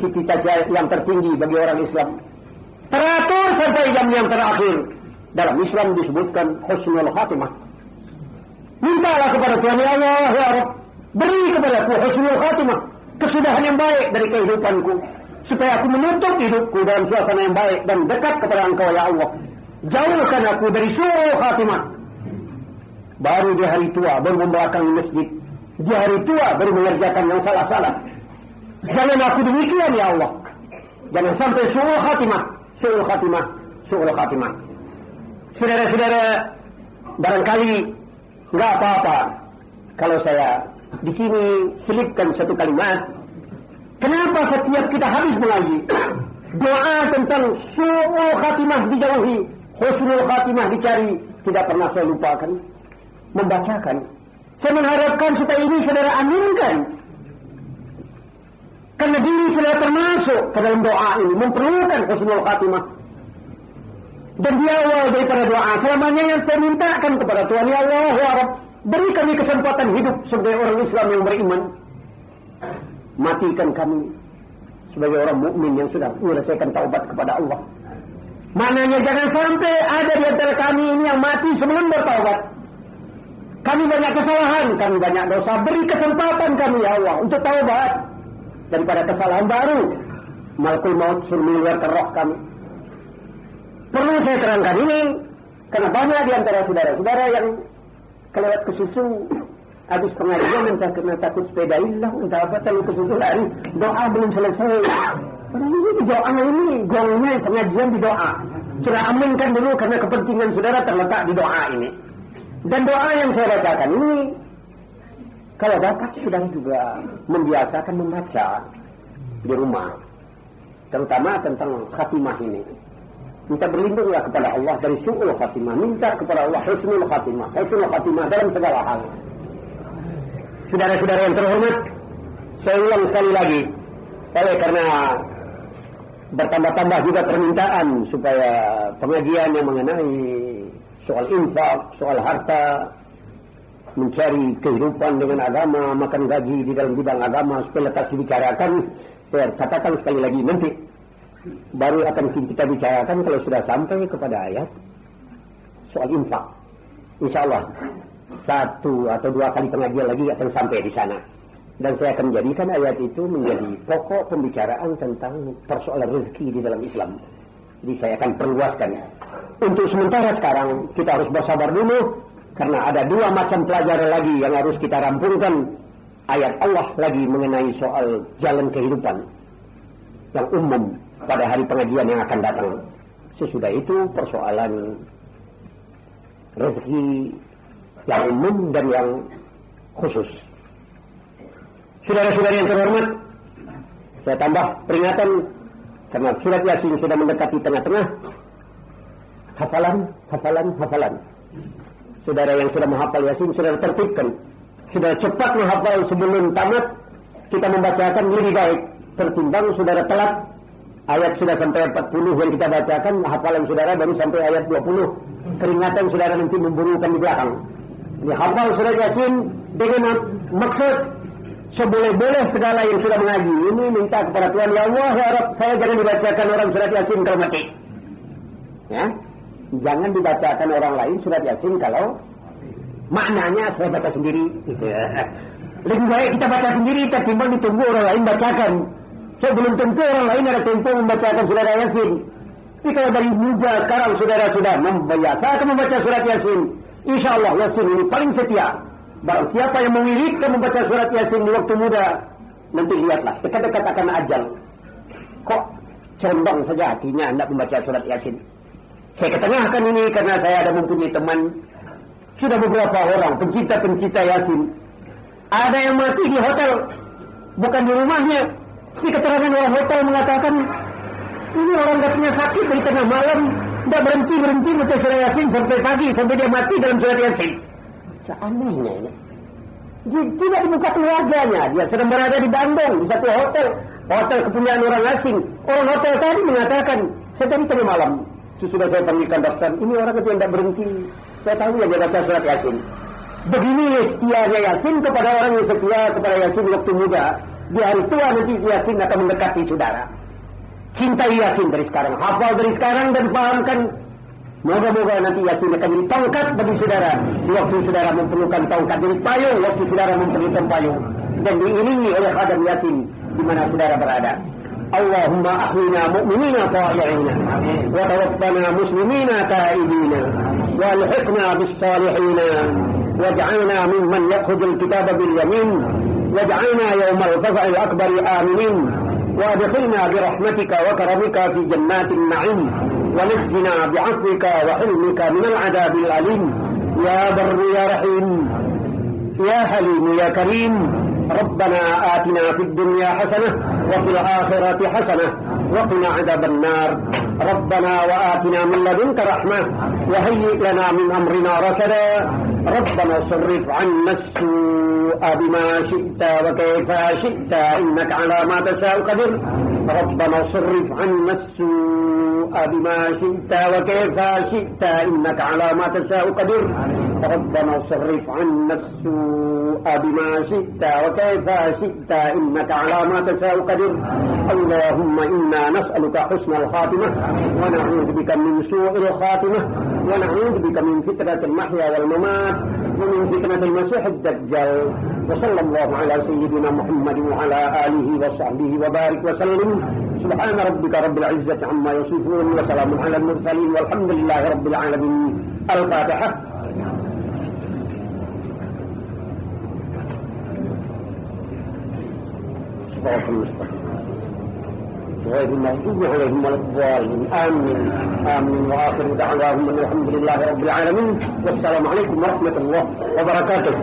cita-cita yang tertinggi bagi orang Islam. Teratur sampai jam yang terakhir. Dalam Islam disebutkan husnul khatimah. Mintalah kepada Tuhan, ya Allah, ya Rabb, beri kepadaku husnul khatimah, kesudahan yang baik dari kehidupanku, supaya aku menutup hidupku dalam suasana yang baik dan dekat kepada Engkau, ya Allah. Jauhkan aku dari su'ul khatimah. Baru di hari tua baru membelakangi masjid, di hari tua baru mengerjakan yang salah-salah. Jangan aku demikian, ya Allah. Jangan sampai su'ul khatimah, su'ul khatimah, su'ul khatimah. Saudara-saudara, barangkali enggak apa-apa kalau saya di sini selipkan satu kalimat. Kenapa setiap kita habis mengaji doa tentang su'ul khatimah dijauhi, husnul khatimah dicari, tidak pernah saya lupakan membacakan. Saya mengharapkan supaya ini saudara aminkan, karena diri saudara termasuk ke dalam doa ini, memperlukan husnul khatimah. Dan di awal daripada doa selamanya yang saya mintakan kepada Tuhan, ya Allah, ya Rabb, beri kami kesempatan hidup sebagai orang Islam yang beriman. Matikan kami sebagai orang mukmin yang sudah menyelesaikan taubat kepada Allah. Maknanya jangan sampai ada di antara kami ini yang mati sebelum bertaubat. Kami banyak kesalahan, kami banyak dosa. Beri kesempatan kami, ya Allah, untuk taubat daripada kesalahan baru. Malakul maut suruh mengeluarkan roh kami. Perlu saya terangkan ini karena banyak di antara saudara-saudara yang kelewat ke susu habis pengajian entah kena takut sepeda hilang, entah apa terlalu ke susu lari, doa belum selesai. Padahal ini doa ini gongnya pengajian di doa. Sudah aminkan dulu karena kepentingan saudara terletak di doa ini. Dan doa yang saya bacakan ini, kalau dapat saudara juga membiasakan membaca di rumah, terutama tentang khatimah ini. Minta berlindunglah kepada Allah dari su'ul khatimah. Minta kepada Allah husnul khatimah. Husnul khatimah dalam segala hal. Saudara-saudara yang terhormat, saya ulang sekali lagi. Karena bertambah-tambah juga permintaan supaya pengajian yang mengenai soal infak, soal harta, mencari kehidupan dengan agama, makan gaji di dalam bidang agama, supaya lekas dibicarakan. Saya katakan sekali lagi nanti. Baru akan kita bicarakan kalau sudah sampai kepada ayat. soal infak. Insya Allah 1 atau 2 kali pengajian lagi akan sampai di sana. Dan saya akan menjadikan ayat itu menjadi pokok pembicaraan tentang persoalan rezeki di dalam Islam. Jadi saya akan perluaskan. Untuk sementara sekarang kita harus bersabar dulu, karena ada 2 macam pelajaran lagi yang harus kita rampungkan. Ayat Allah lagi mengenai soal jalan kehidupan yang umum pada hari pengajian yang akan datang. Sesudah itu persoalan rezeki yang umum dan yang khusus. Saudara-saudara yang terhormat, saya tambah peringatan karena surat Yasin sudah mendekati tengah-tengah. Hafalan. Saudara yang sudah menghafal Yasin sudah tertibkan, sudah cepat menghafal sebelum tamat. Kita membacakan lebih baik tertimbang saudara telat. Ayat sudah sampai 40 yang kita bacakan, hafalan saudara baru sampai ayat 20. Keringatan saudara nanti memburukan di belakang. Ini hafal surat Yasin dengan maksud seboleh-boleh segala yang sudah mengaji. Ini minta kepada Tuhan, ya Allah, ya Rabb, saya jangan dibacakan orang surat Yasin kalau mati. Ya, jangan dibacakan orang lain surat Yasin kalau maknanya saya baca sendiri. Lebih baik kita baca sendiri ketimbang ditunggu orang lain bacakan. Saya belum tentu orang lain ada tempo membacakan surat Yasin. Tapi kalau dari muda sekarang saudara sudah membiasakan membaca surat Yasin, insya Allah Yasin ini paling setia. Barang siapa yang mengiritkan membaca surat Yasin di waktu muda, nanti lihatlah, dekat-dekat akan ajal. Kok condong saja hatinya hendak membaca surat Yasin. Saya ketengahkan ini karena saya ada mempunyai teman, sudah beberapa orang, pencinta Yasin. Ada yang mati di hotel, bukan di rumahnya. Di keterangan orang hotel mengatakan, ini orang katanya sakit dari tengah malam, tidak berhenti baca surat Yasin sampai pagi, sampai dia mati dalam surat Yasin. Seanehnya ini. Dia tidak di muka keluarganya. Dia sedang berada di Bandung, di satu hotel kepunyaan orang asing. Orang hotel tadi mengatakan, saya tadi tengah malam, sesudah saya panggilkan dokter, ini orang itu yang tidak berhenti. Saya tahu yang dia baca surat Yasin. Begini setianya Yasin kepada orang yang setia kepada Yasin waktu muda. Di hari tua nanti Yasin akan mendekati saudara. Cintai Yasin dari sekarang, hafal dari sekarang dan pahamkan. Moga-moga nanti Yasin akan jadi tongkat bagi saudara. Di waktu saudara memerlukan tongkat, jadi payung waktu saudara memerlukan payung. Dan diiringi oleh khadam Yasin di mana saudara berada. Allahumma ahlina mu'minina ta'i'ina wa tawaffana muslimina ta'ibina wa alhiqna bis salihina waj'alna mimman yakhudul kitaba bil yamin waj'alna yawmal faza'il akbari aminin wa adkhilna bi rahmatika wa karamika fi jannatin na'im wa najjina bi 'afwika wa hilmika min al-'adabil alim ya barru ya rahim ya halim ya karim ربنا آتنا في الدنيا حسنة وفي الآخرة حسنة وقنا عذاب النار ربنا وآتنا من لدنك رحمة وهيئ لنا من أمرنا رشدا ربنا صرف عنا السوء بما شئت وكيف شئت إنك على ما تشاء قدير ربنا صرف عنا السوء بما شئت وكيف شئت إنك على ما تشاء قدير ربنا صرف عنا السوء بما شئت وكيف شئت إنك على ما تشاء قدير اللهم إنا نسألك حسن الخاتمة ونعوذ بك من سوء الخاتمة ونعوذ بك من فتنة المحيا والممات ومن فتنة المسيح الدجال وصلى الله على سيدنا محمد وعلى آله وصحبه وبارك وسلم سبحان ربك رب العزة عما يصفون وسلام على المرسلين والحمد لله رب العالمين الفاتحة صراط المستقيم غير المغضوب عليهم ولا الضالين آمين آمين وآخر دعواهم الحمد لله رب العالمين والسلام عليكم ورحمة الله وبركاته